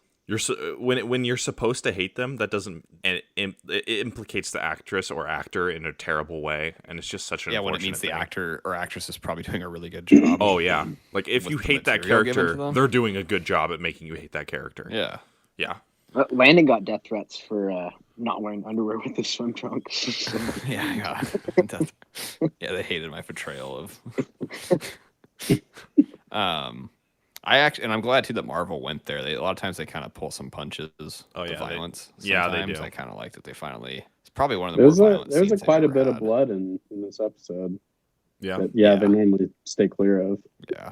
[SPEAKER 1] when you're supposed to hate them, that doesn't, and it implicates the actress or actor in a terrible way, and it's just such an
[SPEAKER 3] Yeah, when it
[SPEAKER 1] unfortunate
[SPEAKER 3] means the
[SPEAKER 1] thing.
[SPEAKER 3] actor or actress is probably doing a really good job.
[SPEAKER 1] Oh yeah, like if
[SPEAKER 3] With
[SPEAKER 1] you
[SPEAKER 3] the
[SPEAKER 1] hate that
[SPEAKER 3] material given to
[SPEAKER 1] character,
[SPEAKER 3] them?
[SPEAKER 1] they're doing a good job at making you hate that character.
[SPEAKER 3] Yeah.
[SPEAKER 1] Yeah.
[SPEAKER 4] Landon got death threats for not wearing underwear with his swim trunks. So,
[SPEAKER 3] Yeah. Yeah, they hated my portrayal of. And I'm glad too that Marvel went there. A lot of times they kind of pull some punches.
[SPEAKER 1] Oh,
[SPEAKER 3] to
[SPEAKER 1] yeah, they-
[SPEAKER 3] violence.
[SPEAKER 1] yeah, they
[SPEAKER 3] Sometimes
[SPEAKER 1] do.
[SPEAKER 3] I kind of like that they finally. It's probably one of the
[SPEAKER 2] There's
[SPEAKER 3] more
[SPEAKER 2] a
[SPEAKER 3] violent
[SPEAKER 2] there's
[SPEAKER 3] scenes
[SPEAKER 2] quite a
[SPEAKER 3] they've
[SPEAKER 2] bit
[SPEAKER 3] ever
[SPEAKER 2] of
[SPEAKER 3] had.
[SPEAKER 2] blood in this episode.
[SPEAKER 1] Yeah.
[SPEAKER 2] That,
[SPEAKER 3] Yeah.
[SPEAKER 2] they normally stay clear of.
[SPEAKER 3] Yeah,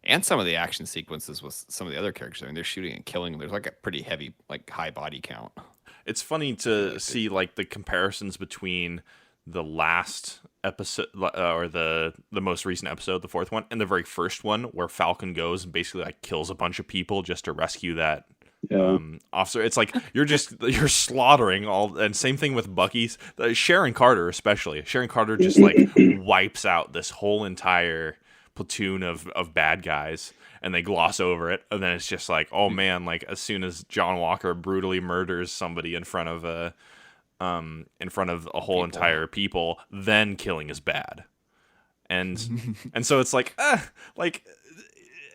[SPEAKER 3] and some of the action sequences with some of the other characters. I mean, they're shooting and killing. There's like a pretty heavy, like high body count.
[SPEAKER 1] It's funny to see like the comparisons between the last episode or the most recent episode, the 4th one, and the very first one where Falcon goes and basically like kills a bunch of people just to rescue that
[SPEAKER 2] Yeah.
[SPEAKER 1] Officer. It's like you're slaughtering all. And same thing with Bucky's. Sharon Carter especially. Sharon Carter just like wipes out this whole entire platoon of bad guys, and they gloss over it, and then it's just like, oh man, like as soon as John Walker brutally murders somebody in front of a whole entire people, then killing is bad. And so it's like like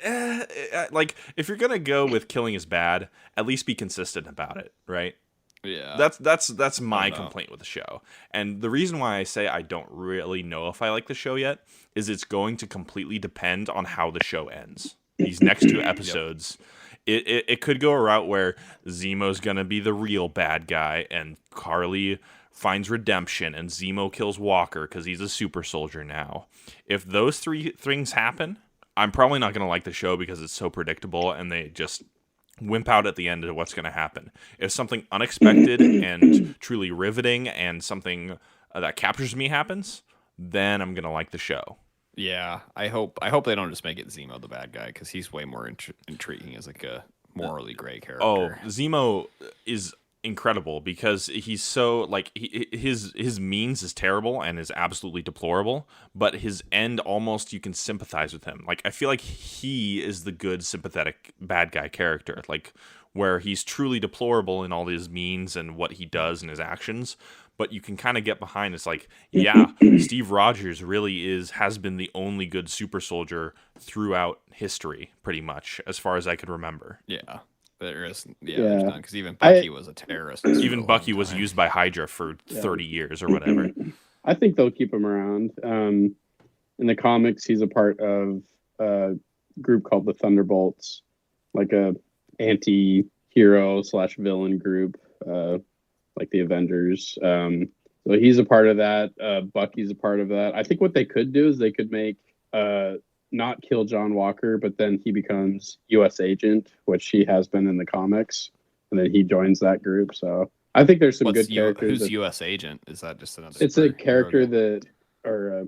[SPEAKER 1] if you're gonna go with killing is bad, at least be consistent about it, right?
[SPEAKER 3] Yeah.
[SPEAKER 1] That's my complaint with the show. And the reason why I say I don't really know if I like the show yet is it's going to completely depend on how the show ends. These next 2 episodes, it could go a route where Zemo's gonna be the real bad guy and Carly finds redemption and Zemo kills Walker because he's a super soldier now. If those 3 things happen, I'm probably not going to like the show because it's so predictable and they just wimp out at the end of what's going to happen. If something unexpected and truly riveting and something that captures me happens, then I'm going to like the show.
[SPEAKER 3] Yeah, I hope they don't just make it Zemo the bad guy, because he's way more intriguing as like a morally gray character.
[SPEAKER 1] Oh, Zemo is incredible because he's so like his means is terrible and is absolutely deplorable, but his end almost you can sympathize with him. Like I feel like he is the good sympathetic bad guy character, like where he's truly deplorable in all his means and what he does and his actions, but you can kind of get behind. It's like, yeah, Steve Rogers really has been the only good super soldier throughout history, pretty much as far as I could remember.
[SPEAKER 3] Yeah. There's
[SPEAKER 2] Yeah.
[SPEAKER 3] none, because even Bucky was a terrorist.
[SPEAKER 1] Even Bucky was used by Hydra for 30 years or whatever.
[SPEAKER 2] I think they'll keep him around. In the comics, he's a part of a group called the Thunderbolts, like a anti-hero / villain group, like the Avengers. So he's a part of that. Bucky's a part of that. I think what they could do is they could make not kill John Walker, but then he becomes U.S. agent, which he has been in the comics, and then he joins that group. So I think there's some good characters.
[SPEAKER 3] Who's U.S. agent? Is that just another?
[SPEAKER 2] It's a character that, or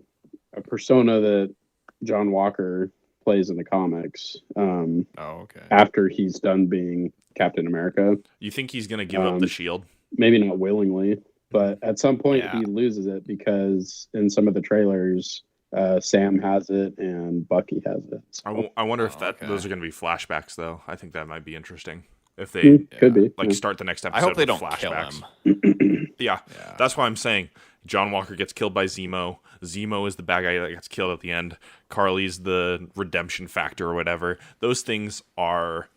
[SPEAKER 2] a persona that John Walker plays in the comics.
[SPEAKER 3] Okay.
[SPEAKER 2] After he's done being Captain America.
[SPEAKER 1] You think he's gonna give up the shield?
[SPEAKER 2] Maybe not willingly, but at some point he loses it because in some of the trailers, Sam has it and Bucky has it. So.
[SPEAKER 1] I wonder if those are going to be flashbacks, though. I think that might be interesting. If they
[SPEAKER 2] could be
[SPEAKER 1] start the next episode.
[SPEAKER 3] I hope they
[SPEAKER 1] with
[SPEAKER 3] don't
[SPEAKER 1] flashbacks.
[SPEAKER 3] kill him.
[SPEAKER 1] Yeah, that's why I'm saying John Walker gets killed by Zemo. Zemo is the bad guy that gets killed at the end. Carly's the redemption factor or whatever. Those things are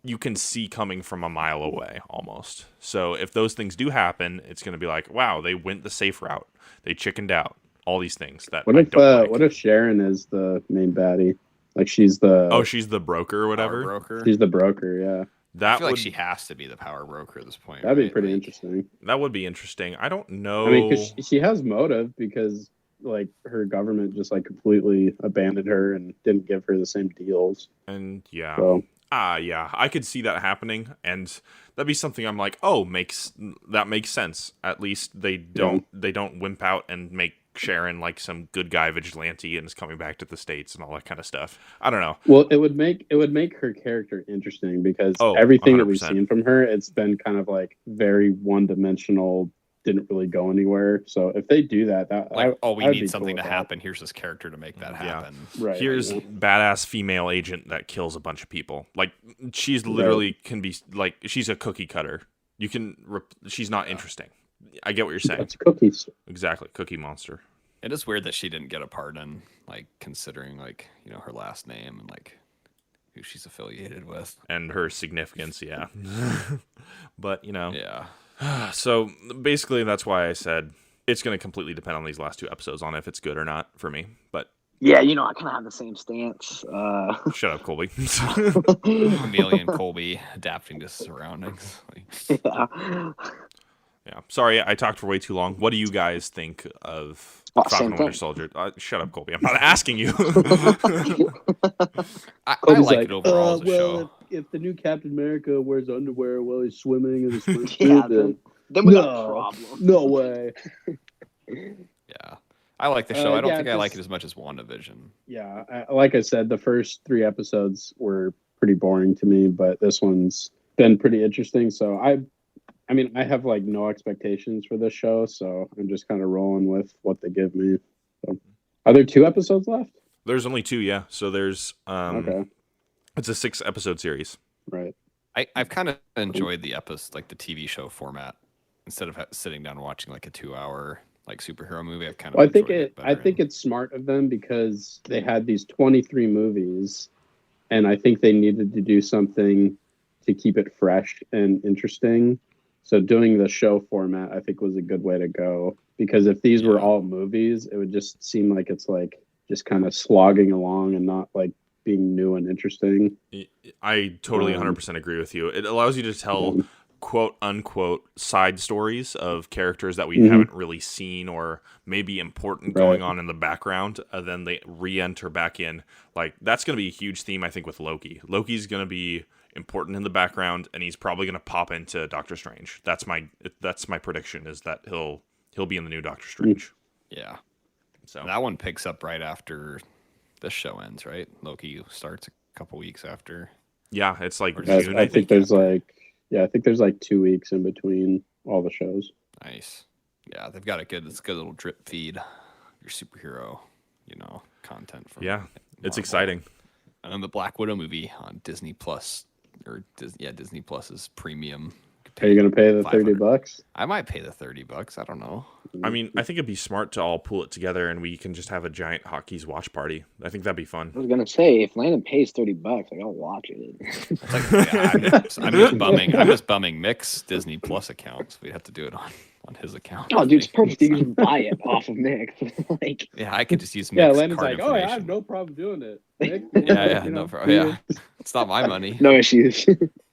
[SPEAKER 1] you can see coming from a mile away almost. So if those things do happen, it's going to be like, wow, they went the safe route. They chickened out. All these things that
[SPEAKER 2] what
[SPEAKER 1] I
[SPEAKER 2] if
[SPEAKER 1] don't like.
[SPEAKER 2] What if Sharon is the main baddie? Like she's the
[SPEAKER 1] she's the broker or whatever.
[SPEAKER 3] Broker.
[SPEAKER 2] She's the broker, yeah.
[SPEAKER 3] I feel like she has to be the power broker at this point.
[SPEAKER 2] That'd be pretty interesting.
[SPEAKER 1] That would be interesting. I don't know.
[SPEAKER 2] I mean, because she has motive because like her government just like completely abandoned her and didn't give her the same deals.
[SPEAKER 1] And
[SPEAKER 2] So.
[SPEAKER 1] I could see that happening, and that'd be something I'm like, oh, makes sense. At least they don't wimp out and make Sharon like some good guy vigilante and is coming back to the States and all that kind of stuff. I don't know.
[SPEAKER 2] Well, it would make her character interesting because everything 100%. That we've seen from her, it's been kind of like very one-dimensional, didn't really go anywhere. So if they do that,
[SPEAKER 3] we need something to happen. Here's this character to make that happen.
[SPEAKER 2] Right.
[SPEAKER 1] Here's badass female agent that kills a bunch of people. Like she's literally can be like she's a cookie cutter. You can she's not interesting. I get what you're saying.
[SPEAKER 2] That's cookies.
[SPEAKER 1] Exactly, Cookie Monster.
[SPEAKER 3] It is weird that she didn't get a pardon, like considering like her last name and like who she's affiliated with
[SPEAKER 1] and her significance. Yeah, but
[SPEAKER 3] yeah.
[SPEAKER 1] So basically, that's why I said it's going to completely depend on these last 2 episodes on if it's good or not for me. But
[SPEAKER 4] yeah, I kind of have the same stance.
[SPEAKER 1] Shut up, Colby.
[SPEAKER 3] Amelia and Colby adapting to surroundings.
[SPEAKER 1] Yeah. Sorry, I talked for way too long. What do you guys think of Falcon and Winter Soldier? Shut up, Colby. I'm not asking you.
[SPEAKER 3] I like it overall as a show.
[SPEAKER 2] If the new Captain America wears underwear while he's swimming in the
[SPEAKER 4] swimsuit, then we got a problem.
[SPEAKER 2] No way.
[SPEAKER 3] Yeah. I like the show. I don't think I like it as much as WandaVision.
[SPEAKER 2] Yeah. Like I said, the first 3 episodes were pretty boring to me, but this one's been pretty interesting. So I mean, I have like no expectations for this show, so I'm just kind of rolling with what they give me. So, are there 2 episodes left?
[SPEAKER 1] There's only 2, yeah. So there's
[SPEAKER 2] Okay,
[SPEAKER 1] it's a 6-episode series.
[SPEAKER 2] right.
[SPEAKER 3] I've kind of enjoyed the episode, like the TV show format, instead of sitting down and watching like a 2-hour like superhero movie. I've kind of
[SPEAKER 2] Well, I think
[SPEAKER 3] enjoyed it
[SPEAKER 2] I
[SPEAKER 3] better.
[SPEAKER 2] think it's smart of them because they had these 23 movies, and I think they needed to do something to keep it fresh and interesting. So doing the show format, I think, was a good way to go. Because if these were all movies, it would just seem like it's like just kind of slogging along and not like being new and interesting.
[SPEAKER 1] I totally 100% agree with you. It allows you to tell quote unquote side stories of characters that we haven't really seen or maybe important going on in the background, and then they re-enter back in. Like, that's going to be a huge theme, I think, with Loki. Loki's going to be important in the background, and he's probably going to pop into Doctor Strange. That's my prediction, is that he'll be in the new Doctor Strange.
[SPEAKER 3] Yeah.
[SPEAKER 1] So
[SPEAKER 3] that one picks up right after this show ends, right? Loki starts a couple weeks after.
[SPEAKER 1] yeah, it's like
[SPEAKER 3] Or
[SPEAKER 1] June.
[SPEAKER 2] I think there's I think there's like 2 weeks in between all the shows.
[SPEAKER 3] Nice. Yeah, they've got it's a good little drip feed. Your superhero, content from
[SPEAKER 1] Yeah, it's
[SPEAKER 3] Marvel.
[SPEAKER 1] exciting.
[SPEAKER 3] And then the Black Widow movie on Disney Plus, Disney Plus's premium.
[SPEAKER 2] Are you gonna pay the
[SPEAKER 3] $500.
[SPEAKER 2] $30?
[SPEAKER 3] I might pay the $30. I don't know.
[SPEAKER 1] I mean, I think it'd be smart to all pull it together and we can just have a giant Hotkeys watch party. I think that'd be fun.
[SPEAKER 4] I was gonna say, if Landon pays $30, like I'll watch it.
[SPEAKER 3] It's like, I'm just bumming. I'm just bumming Mick's Disney Plus account. So we'd have to do it on his account.
[SPEAKER 4] Oh, dude, it's perfect. You can just buy it off of Nick. Like,
[SPEAKER 3] Yeah, I could just use Mick's
[SPEAKER 2] Yeah, Landon's
[SPEAKER 3] card
[SPEAKER 2] like, oh,
[SPEAKER 3] information.
[SPEAKER 2] I have no problem doing it. Nick,
[SPEAKER 3] Yeah,
[SPEAKER 2] you know,
[SPEAKER 3] no problem. Yeah, it's not my money.
[SPEAKER 4] no issues.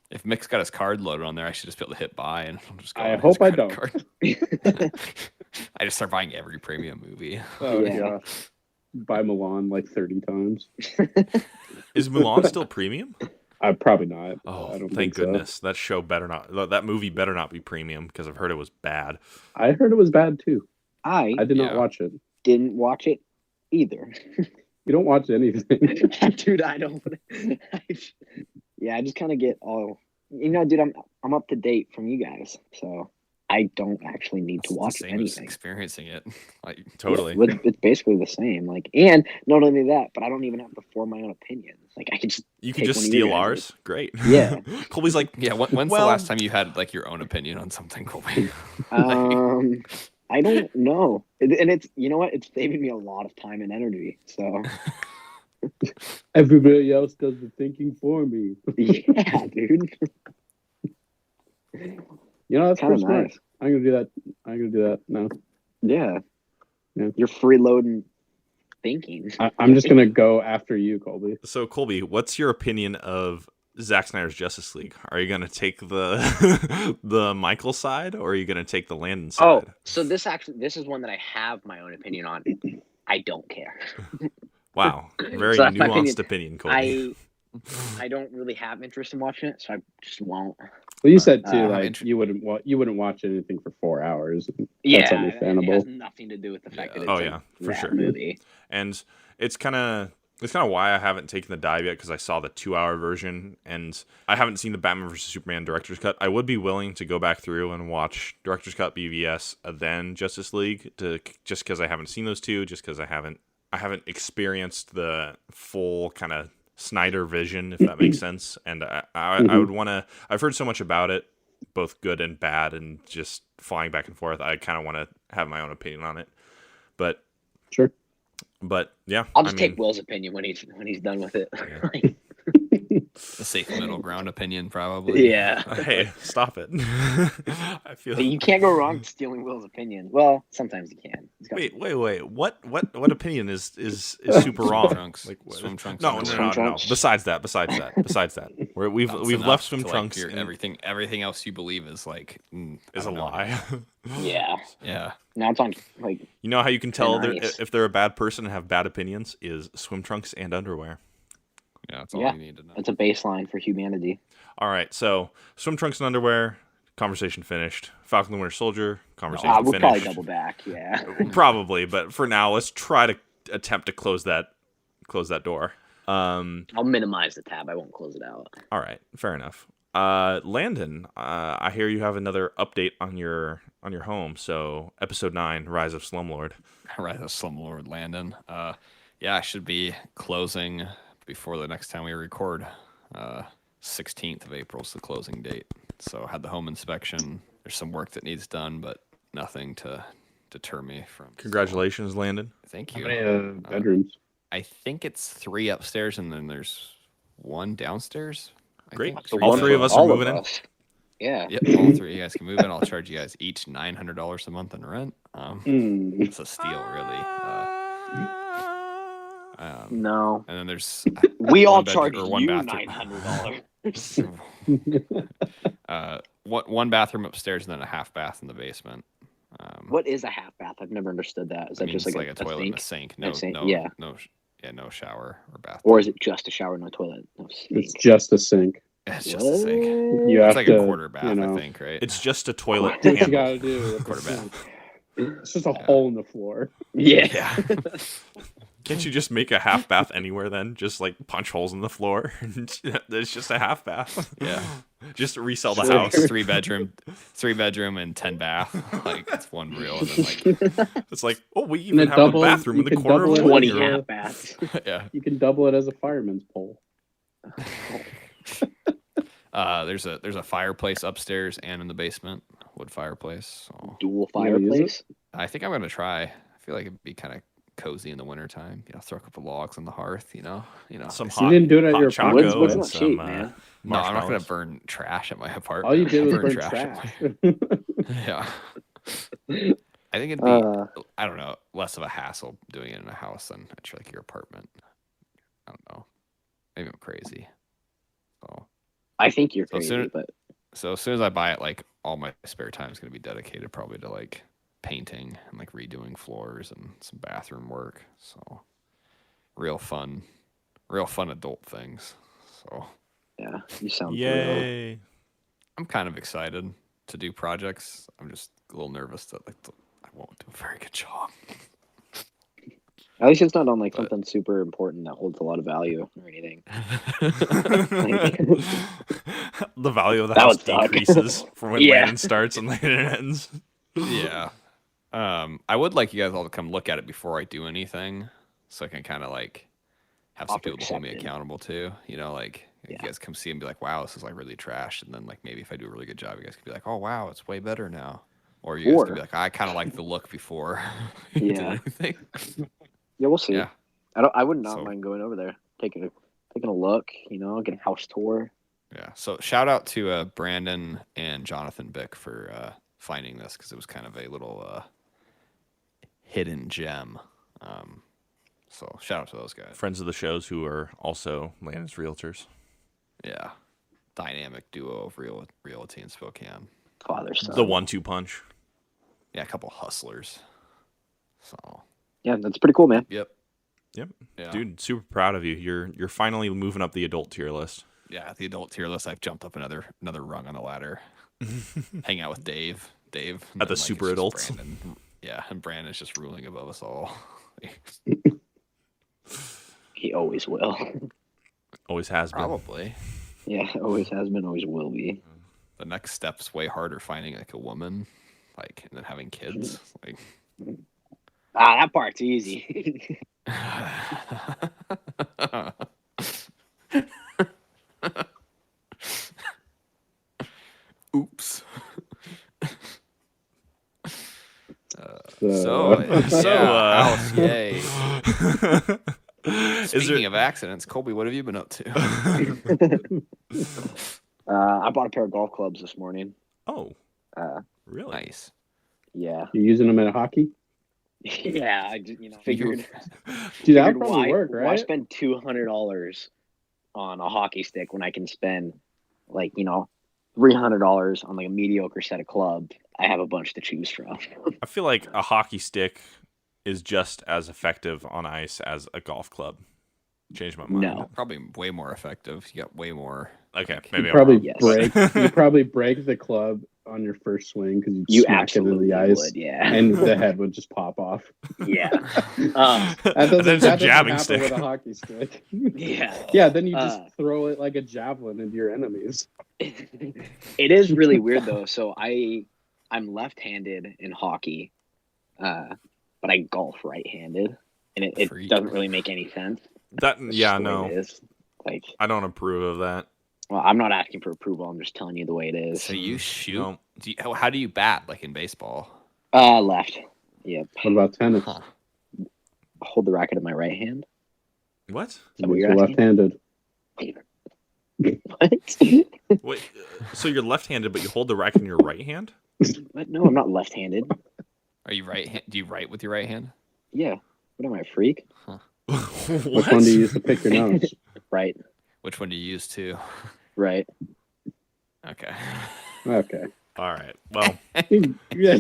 [SPEAKER 3] If Mick's got his card loaded on there, I should just be able to hit buy and I'll just go.
[SPEAKER 2] I
[SPEAKER 3] on his
[SPEAKER 2] hope I
[SPEAKER 3] credit
[SPEAKER 2] don't.
[SPEAKER 3] Card. I just start buying every premium movie.
[SPEAKER 2] Oh
[SPEAKER 4] Yeah.
[SPEAKER 2] yeah. Buy Milan like 30 times.
[SPEAKER 1] Is Mulan still premium?
[SPEAKER 2] Probably not.
[SPEAKER 1] Oh,
[SPEAKER 2] I don't
[SPEAKER 1] thank
[SPEAKER 2] think so.
[SPEAKER 1] goodness. That show better not. That movie better not be premium, because I've heard it was bad.
[SPEAKER 2] I heard it was bad too.
[SPEAKER 4] I
[SPEAKER 2] I did not
[SPEAKER 3] Yeah.
[SPEAKER 2] watch it.
[SPEAKER 4] didn't watch it either.
[SPEAKER 2] You don't watch anything.
[SPEAKER 4] Dude, I don't. Yeah, I just kind of get all. Dude, I'm up to date from you guys, so I don't actually need to
[SPEAKER 3] It's
[SPEAKER 4] watch
[SPEAKER 3] the same as
[SPEAKER 4] anything.
[SPEAKER 3] experiencing it. Like,
[SPEAKER 1] Totally.
[SPEAKER 4] It's basically the same. Like, and not only that, but I don't even have to form my own opinion. Like, I can just
[SPEAKER 1] You can
[SPEAKER 4] take
[SPEAKER 1] just
[SPEAKER 4] one of you
[SPEAKER 1] steal
[SPEAKER 4] guys'.
[SPEAKER 1] ours. Great.
[SPEAKER 4] Yeah.
[SPEAKER 1] Colby's like,
[SPEAKER 3] yeah, when's
[SPEAKER 1] Well-
[SPEAKER 3] the last time you had like your own opinion on something, Colby?
[SPEAKER 4] I don't know, and it's it's saving me a lot of time and energy. So
[SPEAKER 2] Everybody else does the thinking for me.
[SPEAKER 4] yeah, dude,
[SPEAKER 2] That's
[SPEAKER 4] kind of
[SPEAKER 2] pretty smart.
[SPEAKER 4] nice.
[SPEAKER 2] I'm gonna do that. I'm gonna do that now.
[SPEAKER 4] Yeah.
[SPEAKER 2] Yeah.
[SPEAKER 4] You're freeloading thinking.
[SPEAKER 2] I'm just gonna go after you, Colby.
[SPEAKER 1] so Colby, what's your opinion of Zack Snyder's Justice League? Are you gonna take the the Michael side, or are you gonna take the Landon
[SPEAKER 4] Oh,
[SPEAKER 1] side?
[SPEAKER 4] so this is one that I have my own opinion on. I don't care.
[SPEAKER 1] Wow, very
[SPEAKER 4] So that's my
[SPEAKER 1] nuanced opinion, Colby.
[SPEAKER 4] I don't really have interest in watching it, so I just won't.
[SPEAKER 2] Well, you said too,
[SPEAKER 4] I'm
[SPEAKER 2] you wouldn't watch anything for 4 hours.
[SPEAKER 4] Yeah,
[SPEAKER 2] That's
[SPEAKER 4] it
[SPEAKER 2] understandable.
[SPEAKER 4] has nothing to do with the fact that it's
[SPEAKER 1] Oh, yeah, for
[SPEAKER 4] that
[SPEAKER 1] sure.
[SPEAKER 4] movie.
[SPEAKER 1] And it's kind of why I haven't taken the dive yet, because I saw the 2-hour version and I haven't seen the Batman vs Superman director's cut. I would be willing to go back through and watch director's cut, BVS, then Justice League, just because I haven't seen those two, just because I haven't experienced the full kind of Snyder vision, if that makes sense. And I would want to. I've heard so much about it, both good and bad, and just flying back and forth. I kind of want to have my own opinion on it, but.
[SPEAKER 2] Sure.
[SPEAKER 1] But yeah,
[SPEAKER 4] I'll just take Will's opinion when he's done with it.
[SPEAKER 1] Yeah.
[SPEAKER 3] The safe middle ground opinion, probably.
[SPEAKER 4] Yeah.
[SPEAKER 1] Hey, stop it! I feel.
[SPEAKER 4] You can't go wrong stealing Will's opinion. Well, sometimes you can. He's got-
[SPEAKER 1] Wait! What opinion is super wrong?
[SPEAKER 3] Trunks.
[SPEAKER 1] Like, what?
[SPEAKER 3] Swim trunks.
[SPEAKER 1] No.
[SPEAKER 4] Swim trunks.
[SPEAKER 1] Besides that, we've
[SPEAKER 3] That's
[SPEAKER 1] left
[SPEAKER 3] enough
[SPEAKER 1] swim
[SPEAKER 3] to,
[SPEAKER 1] trunks
[SPEAKER 3] Your,
[SPEAKER 1] in,
[SPEAKER 3] everything else you believe is like I
[SPEAKER 1] is a
[SPEAKER 3] don't know.
[SPEAKER 1] lie.
[SPEAKER 4] Yeah.
[SPEAKER 3] Yeah.
[SPEAKER 4] Now it's on like
[SPEAKER 1] You know how you can tell
[SPEAKER 4] Nice.
[SPEAKER 1] if they're a bad person and have bad opinions is swim trunks and underwear.
[SPEAKER 3] Yeah, that's all
[SPEAKER 4] Yeah.
[SPEAKER 3] you need to know.
[SPEAKER 4] it's a baseline for humanity.
[SPEAKER 1] All right, so swim trunks and underwear. Conversation finished. Falcon the Winter Soldier. Conversation
[SPEAKER 4] We'll probably
[SPEAKER 1] finished.
[SPEAKER 4] double back. Yeah.
[SPEAKER 1] Probably, but for now, let's try to attempt to close that door.
[SPEAKER 4] I'll minimize the tab. I won't close it out.
[SPEAKER 1] All right, fair enough. Landon, I hear you have another update on your home. So episode 9, Rise of Slumlord.
[SPEAKER 3] Rise of Slumlord Landon. Yeah, I should be closing before the next time we record. 16th of April is the closing date. So I had the home inspection. There's some work that needs done, but nothing to deter me from.
[SPEAKER 1] Congratulations, Landon.
[SPEAKER 3] Thank
[SPEAKER 2] How
[SPEAKER 3] you.
[SPEAKER 2] many bedrooms?
[SPEAKER 3] I think it's 3 upstairs and then there's 1 downstairs. I
[SPEAKER 1] Great.
[SPEAKER 3] think.
[SPEAKER 4] So
[SPEAKER 1] All
[SPEAKER 4] one
[SPEAKER 1] 3 of
[SPEAKER 4] for
[SPEAKER 1] us are
[SPEAKER 4] all
[SPEAKER 1] moving in.
[SPEAKER 4] us. Yeah.
[SPEAKER 3] Yep, all 3 of you guys can move in. I'll charge you guys each $900 a month in rent. It's a steal, really.
[SPEAKER 4] No.
[SPEAKER 3] And then there's
[SPEAKER 4] We all
[SPEAKER 3] one bedroom-
[SPEAKER 4] charge
[SPEAKER 3] or one
[SPEAKER 4] you
[SPEAKER 3] bathroom.
[SPEAKER 4] $900.
[SPEAKER 3] One bathroom upstairs and then a half bath in the basement.
[SPEAKER 4] What is a half bath? I've never understood that. Is
[SPEAKER 3] I
[SPEAKER 4] that
[SPEAKER 3] mean,
[SPEAKER 4] just
[SPEAKER 3] it's
[SPEAKER 4] like
[SPEAKER 3] a toilet and a sink? No,
[SPEAKER 4] sink?
[SPEAKER 3] no,
[SPEAKER 4] Yeah.
[SPEAKER 3] no shower or bath.
[SPEAKER 4] Or is it just a shower, no toilet, no sink?
[SPEAKER 2] It's just a sink.
[SPEAKER 3] It's just a sink.
[SPEAKER 2] You
[SPEAKER 3] It's
[SPEAKER 2] have
[SPEAKER 3] like
[SPEAKER 2] to,
[SPEAKER 3] a quarter bath,
[SPEAKER 2] you know,
[SPEAKER 3] I think, right?
[SPEAKER 1] It's just a toilet
[SPEAKER 2] what you
[SPEAKER 1] handle.
[SPEAKER 2] gotta do. with
[SPEAKER 3] Quarter
[SPEAKER 2] the
[SPEAKER 3] bath.
[SPEAKER 2] sink. It's just a hole in the floor.
[SPEAKER 4] Yeah.
[SPEAKER 3] Yeah.
[SPEAKER 1] Can't you just make a half bath anywhere then? Just like punch holes in the floor. It's just a half bath.
[SPEAKER 3] Yeah.
[SPEAKER 1] Just resell the
[SPEAKER 2] Sure.
[SPEAKER 1] house.
[SPEAKER 3] 3 bedroom and 10 bath. Like it's one real and then like
[SPEAKER 1] It's like, oh, we
[SPEAKER 2] And
[SPEAKER 1] even
[SPEAKER 2] then
[SPEAKER 1] have
[SPEAKER 2] double-
[SPEAKER 1] a bathroom in
[SPEAKER 2] you
[SPEAKER 1] the
[SPEAKER 2] can
[SPEAKER 1] corner of
[SPEAKER 2] double
[SPEAKER 1] the
[SPEAKER 2] it.
[SPEAKER 4] 20
[SPEAKER 1] living room.
[SPEAKER 4] half baths.
[SPEAKER 3] yeah.
[SPEAKER 2] You can double it as a fireman's pole.
[SPEAKER 3] There's a fireplace upstairs and in the basement, wood fireplace. So
[SPEAKER 4] Dual
[SPEAKER 2] You gonna use
[SPEAKER 4] fireplace.
[SPEAKER 3] I think I'm gonna try. I feel like it'd be kind of cozy in the wintertime. Throw a couple logs on the hearth.
[SPEAKER 1] Some
[SPEAKER 2] You
[SPEAKER 1] hot,
[SPEAKER 2] didn't do it at
[SPEAKER 1] hot
[SPEAKER 2] your
[SPEAKER 1] choco
[SPEAKER 4] Wood's
[SPEAKER 1] and
[SPEAKER 4] not
[SPEAKER 1] some
[SPEAKER 4] cheap, man.
[SPEAKER 3] No, I'm not gonna
[SPEAKER 1] marshmallows.
[SPEAKER 3] burn trash at my apartment.
[SPEAKER 2] All you did was
[SPEAKER 3] I'll
[SPEAKER 2] burn
[SPEAKER 3] at
[SPEAKER 2] trash.
[SPEAKER 3] my- yeah. I think it'd be I don't know, less of a hassle doing it in a house than at like your apartment. I don't know. Maybe I'm crazy.
[SPEAKER 4] I think you're
[SPEAKER 3] So
[SPEAKER 4] crazy,
[SPEAKER 3] soon-
[SPEAKER 4] but
[SPEAKER 3] So as soon as I buy it, like all my spare time is gonna be dedicated probably to like painting and like redoing floors and some bathroom work. So real fun adult things. So
[SPEAKER 4] yeah, you sound real.
[SPEAKER 1] Yay.
[SPEAKER 3] I'm kind of excited to do projects. I'm just a little nervous that I won't do a very good job.
[SPEAKER 4] At least it's not on like
[SPEAKER 3] But-
[SPEAKER 4] something super important that holds a lot of value or anything.
[SPEAKER 1] The value of the
[SPEAKER 4] That
[SPEAKER 1] house
[SPEAKER 4] would suck.
[SPEAKER 1] decreases from when
[SPEAKER 4] Yeah.
[SPEAKER 1] Landon starts and Landon ends.
[SPEAKER 3] Yeah. I would like you guys all to come look at it before I do anything, so I can kind of like have some people to hold me
[SPEAKER 4] Accepted.
[SPEAKER 3] accountable too. Like
[SPEAKER 4] Yeah.
[SPEAKER 3] you guys come see and be like, "Wow, this is like really trash," and then like maybe if I do a really good job, you guys could be like, "Oh wow, it's way better now," or you guys could
[SPEAKER 4] Or-
[SPEAKER 3] be like, "I kind of like the look before you did
[SPEAKER 4] Yeah.
[SPEAKER 3] anything."
[SPEAKER 4] Yeah, we'll see.
[SPEAKER 3] Yeah.
[SPEAKER 4] I would not
[SPEAKER 3] So-
[SPEAKER 4] mind going over there, taking a look, get a house tour.
[SPEAKER 3] Yeah. So shout out to Brandon and Jonathan Bick for finding this because it was kind of a little hidden gem. So shout out to those guys.
[SPEAKER 1] Friends of the shows who are also Landon's realtors.
[SPEAKER 3] Yeah. Dynamic duo of realty in Spokane.
[SPEAKER 4] Father son.
[SPEAKER 1] The 1-2 punch.
[SPEAKER 3] Yeah, a couple hustlers. So
[SPEAKER 4] Yeah, that's pretty cool, man.
[SPEAKER 3] yep.
[SPEAKER 1] Yep.
[SPEAKER 3] Yeah.
[SPEAKER 1] Dude, super proud of you. You're finally moving up the adult tier list.
[SPEAKER 3] Yeah, at the adult tier list, I've jumped up another rung on the ladder. Hang out with Dave. and
[SPEAKER 1] At the
[SPEAKER 3] then,
[SPEAKER 1] super
[SPEAKER 3] it's just
[SPEAKER 1] adults.
[SPEAKER 3] Brandon. Yeah, and Brandon's just ruling above us all.
[SPEAKER 4] He always will.
[SPEAKER 1] Always has been.
[SPEAKER 3] Probably.
[SPEAKER 4] Yeah, always has been, always will be.
[SPEAKER 3] The next step's way harder finding like a woman, like and then having kids. Like
[SPEAKER 4] That part's easy.
[SPEAKER 3] Oops.
[SPEAKER 2] So,
[SPEAKER 3] House, yay.
[SPEAKER 1] Is
[SPEAKER 3] Speaking
[SPEAKER 1] there,
[SPEAKER 3] of accidents, Colby, what have you been up to?
[SPEAKER 4] I bought a pair of golf clubs this morning.
[SPEAKER 1] oh,
[SPEAKER 4] Uh,
[SPEAKER 1] really?
[SPEAKER 3] Nice.
[SPEAKER 4] yeah.
[SPEAKER 2] you're using them in hockey?
[SPEAKER 4] Yeah, I just, figured.
[SPEAKER 2] Dude, that would
[SPEAKER 4] figured
[SPEAKER 2] probably work,
[SPEAKER 4] why
[SPEAKER 2] right?
[SPEAKER 4] spend $200 on a hockey stick when I can spend like $300 on like a mediocre set of clubs? I have a bunch to choose from.
[SPEAKER 1] I feel like a hockey stick is just as effective on ice as a golf club. Changed my mind.
[SPEAKER 4] No.
[SPEAKER 3] Probably way more effective. You got way more.
[SPEAKER 1] Okay,
[SPEAKER 3] like,
[SPEAKER 1] maybe
[SPEAKER 2] You
[SPEAKER 1] I'm
[SPEAKER 2] probably
[SPEAKER 1] wrong.
[SPEAKER 4] Yes.
[SPEAKER 2] break. You probably break the club on your first swing because
[SPEAKER 4] You
[SPEAKER 2] smack it into
[SPEAKER 4] absolutely
[SPEAKER 2] the ice,
[SPEAKER 4] would, yeah.
[SPEAKER 2] and the head would just pop off.
[SPEAKER 4] Yeah.
[SPEAKER 1] And then it's a jabbing
[SPEAKER 2] happen
[SPEAKER 1] stick.
[SPEAKER 2] with a hockey stick.
[SPEAKER 4] Yeah.
[SPEAKER 2] Yeah, then you just throw it like a javelin into your enemies.
[SPEAKER 4] It is really weird though. So I'm left-handed in hockey, but I golf right-handed, and it
[SPEAKER 3] Freak.
[SPEAKER 4] doesn't really make any sense.
[SPEAKER 1] That
[SPEAKER 4] It's
[SPEAKER 1] yeah,
[SPEAKER 4] just the way
[SPEAKER 1] no,
[SPEAKER 4] it is. Like,
[SPEAKER 1] I don't approve of that.
[SPEAKER 4] well, I'm not asking for approval. I'm just telling you the way it is.
[SPEAKER 3] So you shoot.
[SPEAKER 1] No.
[SPEAKER 3] How do you bat like in baseball?
[SPEAKER 4] Left. Yep.
[SPEAKER 2] What about tennis?
[SPEAKER 3] Huh.
[SPEAKER 4] Hold the racket in my right hand.
[SPEAKER 1] What?
[SPEAKER 4] Is that what
[SPEAKER 2] You're
[SPEAKER 4] you're asking?
[SPEAKER 2] left-handed.
[SPEAKER 4] What?
[SPEAKER 1] Wait, so you're left-handed, but you hold the racket in your right hand?
[SPEAKER 4] What? No, I'm not left-handed.
[SPEAKER 3] Are you right? Do you write with your right hand?
[SPEAKER 4] Yeah. What am I, a freak?
[SPEAKER 2] Which one do you use to pick your nose?
[SPEAKER 4] Right.
[SPEAKER 3] Which one do you use to?
[SPEAKER 4] Right.
[SPEAKER 3] Okay.
[SPEAKER 2] Okay.
[SPEAKER 1] All right. Well,
[SPEAKER 2] Yeah.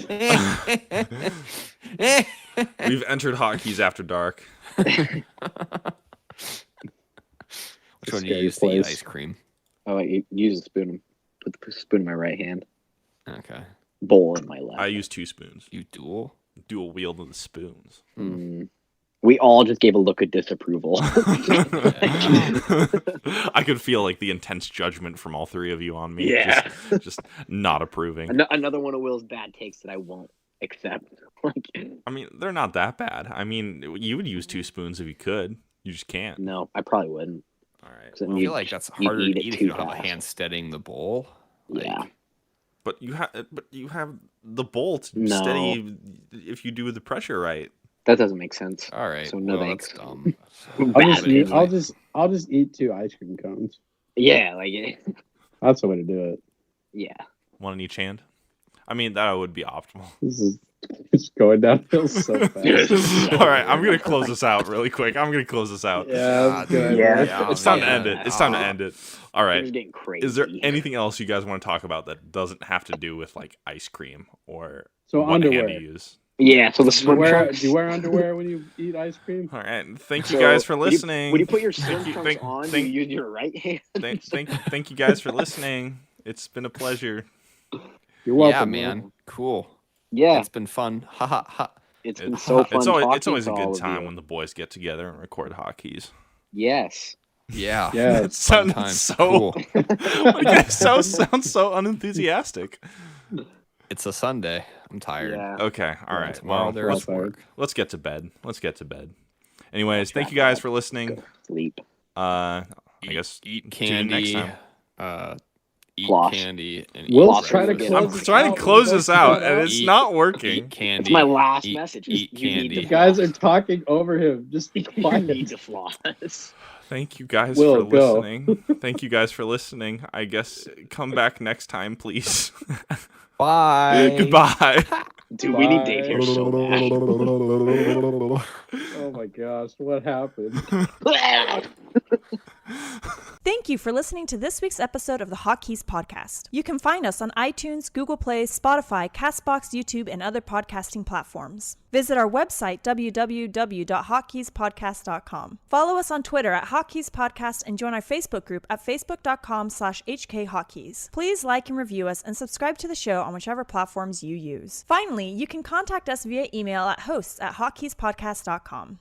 [SPEAKER 1] we've entered Hotkeys After Dark.
[SPEAKER 3] Which one do you
[SPEAKER 2] Scary
[SPEAKER 3] use to eat
[SPEAKER 2] place.
[SPEAKER 3] ice cream?
[SPEAKER 4] Oh, I use a spoon. Put the spoon in my right hand.
[SPEAKER 3] Okay.
[SPEAKER 4] Bowl in my left.
[SPEAKER 1] I use 2 spoons.
[SPEAKER 3] You duel?
[SPEAKER 1] Dual wield of the spoons.
[SPEAKER 4] We all just gave a look of disapproval.
[SPEAKER 1] I could feel like the intense judgment from all 3 of you on me.
[SPEAKER 4] Yeah.
[SPEAKER 1] Just not approving.
[SPEAKER 4] Another one of Will's bad takes that I won't accept. Like,
[SPEAKER 1] I mean, they're not that bad. I mean, you would use 2 spoons if you could. You just can't.
[SPEAKER 4] no, I probably wouldn't.
[SPEAKER 1] All right.
[SPEAKER 4] 'Cause it
[SPEAKER 3] I
[SPEAKER 4] You-
[SPEAKER 3] feel like that's
[SPEAKER 4] you
[SPEAKER 3] harder
[SPEAKER 4] eat
[SPEAKER 3] to
[SPEAKER 4] it
[SPEAKER 3] eat if
[SPEAKER 4] too
[SPEAKER 3] you don't have a
[SPEAKER 4] fast.
[SPEAKER 3] hand steadying the bowl. Like,
[SPEAKER 4] Yeah.
[SPEAKER 1] But you have the bowl to
[SPEAKER 4] No.
[SPEAKER 1] steady if you do the pressure right.
[SPEAKER 4] That doesn't make sense.
[SPEAKER 3] all right.
[SPEAKER 4] So no
[SPEAKER 3] well,
[SPEAKER 4] thanks.
[SPEAKER 3] that's dumb.
[SPEAKER 2] I'll just eat 2 ice cream cones.
[SPEAKER 4] Yeah, like
[SPEAKER 2] That's the way to do it.
[SPEAKER 4] yeah.
[SPEAKER 1] One in each hand. I mean, that would be optimal.
[SPEAKER 2] This is it's going downhill so fast.
[SPEAKER 1] All right, I'm gonna close this out really quick. I'm gonna close this out.
[SPEAKER 2] Yeah, that's good.
[SPEAKER 4] Yeah.
[SPEAKER 1] It's time to end it. It's time to end it. All
[SPEAKER 4] It's
[SPEAKER 1] right.
[SPEAKER 4] getting crazy.
[SPEAKER 1] Is there anything else you guys want to talk about that doesn't have to do with like ice cream or
[SPEAKER 2] So
[SPEAKER 1] what
[SPEAKER 2] underwear.
[SPEAKER 1] hand to use?
[SPEAKER 4] Yeah, so the
[SPEAKER 2] Do
[SPEAKER 4] swim trunks.
[SPEAKER 2] you wear underwear when you eat ice cream?
[SPEAKER 1] All right. Thank you
[SPEAKER 4] So,
[SPEAKER 1] guys for
[SPEAKER 4] when you-
[SPEAKER 1] listening.
[SPEAKER 4] When you put your
[SPEAKER 1] Thank
[SPEAKER 4] swim
[SPEAKER 1] you-
[SPEAKER 4] trunks
[SPEAKER 1] thank-
[SPEAKER 4] on,
[SPEAKER 1] thank-
[SPEAKER 4] you use your right hand.
[SPEAKER 1] Thank you guys for listening. It's been a pleasure.
[SPEAKER 2] You're welcome.
[SPEAKER 3] Yeah, man. Cool.
[SPEAKER 4] Yeah,
[SPEAKER 3] It's been fun. Ha ha ha.
[SPEAKER 4] it's been so fun.
[SPEAKER 1] It's
[SPEAKER 4] talking
[SPEAKER 1] always a
[SPEAKER 4] to all
[SPEAKER 1] good
[SPEAKER 4] of
[SPEAKER 1] time
[SPEAKER 4] you.
[SPEAKER 1] when the boys get together and record Hotkeys.
[SPEAKER 4] Yes.
[SPEAKER 3] Yeah.
[SPEAKER 2] Yeah.
[SPEAKER 1] It sounds
[SPEAKER 3] time.
[SPEAKER 1] so.
[SPEAKER 3] Cool.
[SPEAKER 1] You guys sound so unenthusiastic.
[SPEAKER 3] It's a Sunday. I'm tired.
[SPEAKER 4] Yeah.
[SPEAKER 1] Okay. All right.
[SPEAKER 3] Tomorrow
[SPEAKER 1] Well,
[SPEAKER 3] there's
[SPEAKER 2] well,
[SPEAKER 3] work.
[SPEAKER 1] let's get to bed. Anyways, thank you guys for listening.
[SPEAKER 4] Sleep.
[SPEAKER 1] I guess
[SPEAKER 3] Eat
[SPEAKER 1] tune in next
[SPEAKER 3] candy.
[SPEAKER 1] time.
[SPEAKER 3] Eat
[SPEAKER 4] Floss.
[SPEAKER 3] candy. And
[SPEAKER 2] Will's
[SPEAKER 3] eat
[SPEAKER 2] trying to
[SPEAKER 3] breakfast.
[SPEAKER 1] I'm
[SPEAKER 2] close this
[SPEAKER 1] trying
[SPEAKER 2] out.
[SPEAKER 1] to close
[SPEAKER 2] We
[SPEAKER 1] this
[SPEAKER 2] both
[SPEAKER 1] out,
[SPEAKER 2] cut
[SPEAKER 1] and
[SPEAKER 2] out.
[SPEAKER 1] it's
[SPEAKER 3] Eat-
[SPEAKER 1] not working.
[SPEAKER 3] Eat candy.
[SPEAKER 4] It's my last
[SPEAKER 3] Eat-
[SPEAKER 4] message.
[SPEAKER 3] Eat
[SPEAKER 4] You need
[SPEAKER 3] candy.
[SPEAKER 2] You guys are talking over him. Just be
[SPEAKER 4] You
[SPEAKER 2] quiet.
[SPEAKER 4] need to floss.
[SPEAKER 1] Thank you guys
[SPEAKER 2] Will,
[SPEAKER 1] for
[SPEAKER 2] go.
[SPEAKER 1] listening. Thank you guys for listening. I guess come back next time, please.
[SPEAKER 3] Bye.
[SPEAKER 1] Goodbye.
[SPEAKER 4] Dude, we need Dave here so bad.
[SPEAKER 2] Oh my gosh, what happened?
[SPEAKER 5] Thank you for listening to this week's episode of the Hotkeys podcast. You can find us on iTunes, Google Play, Spotify, Castbox, YouTube, and other podcasting platforms. Visit our website, www.hotkeyspodcast.com. Follow us on Twitter at Hotkeys Podcast and join our Facebook group at facebook.com/HKHotkeys. Please like and review us and subscribe to the show on whichever platforms you use. Finally, you can contact us via email at hosts@hotkeyspodcast.com.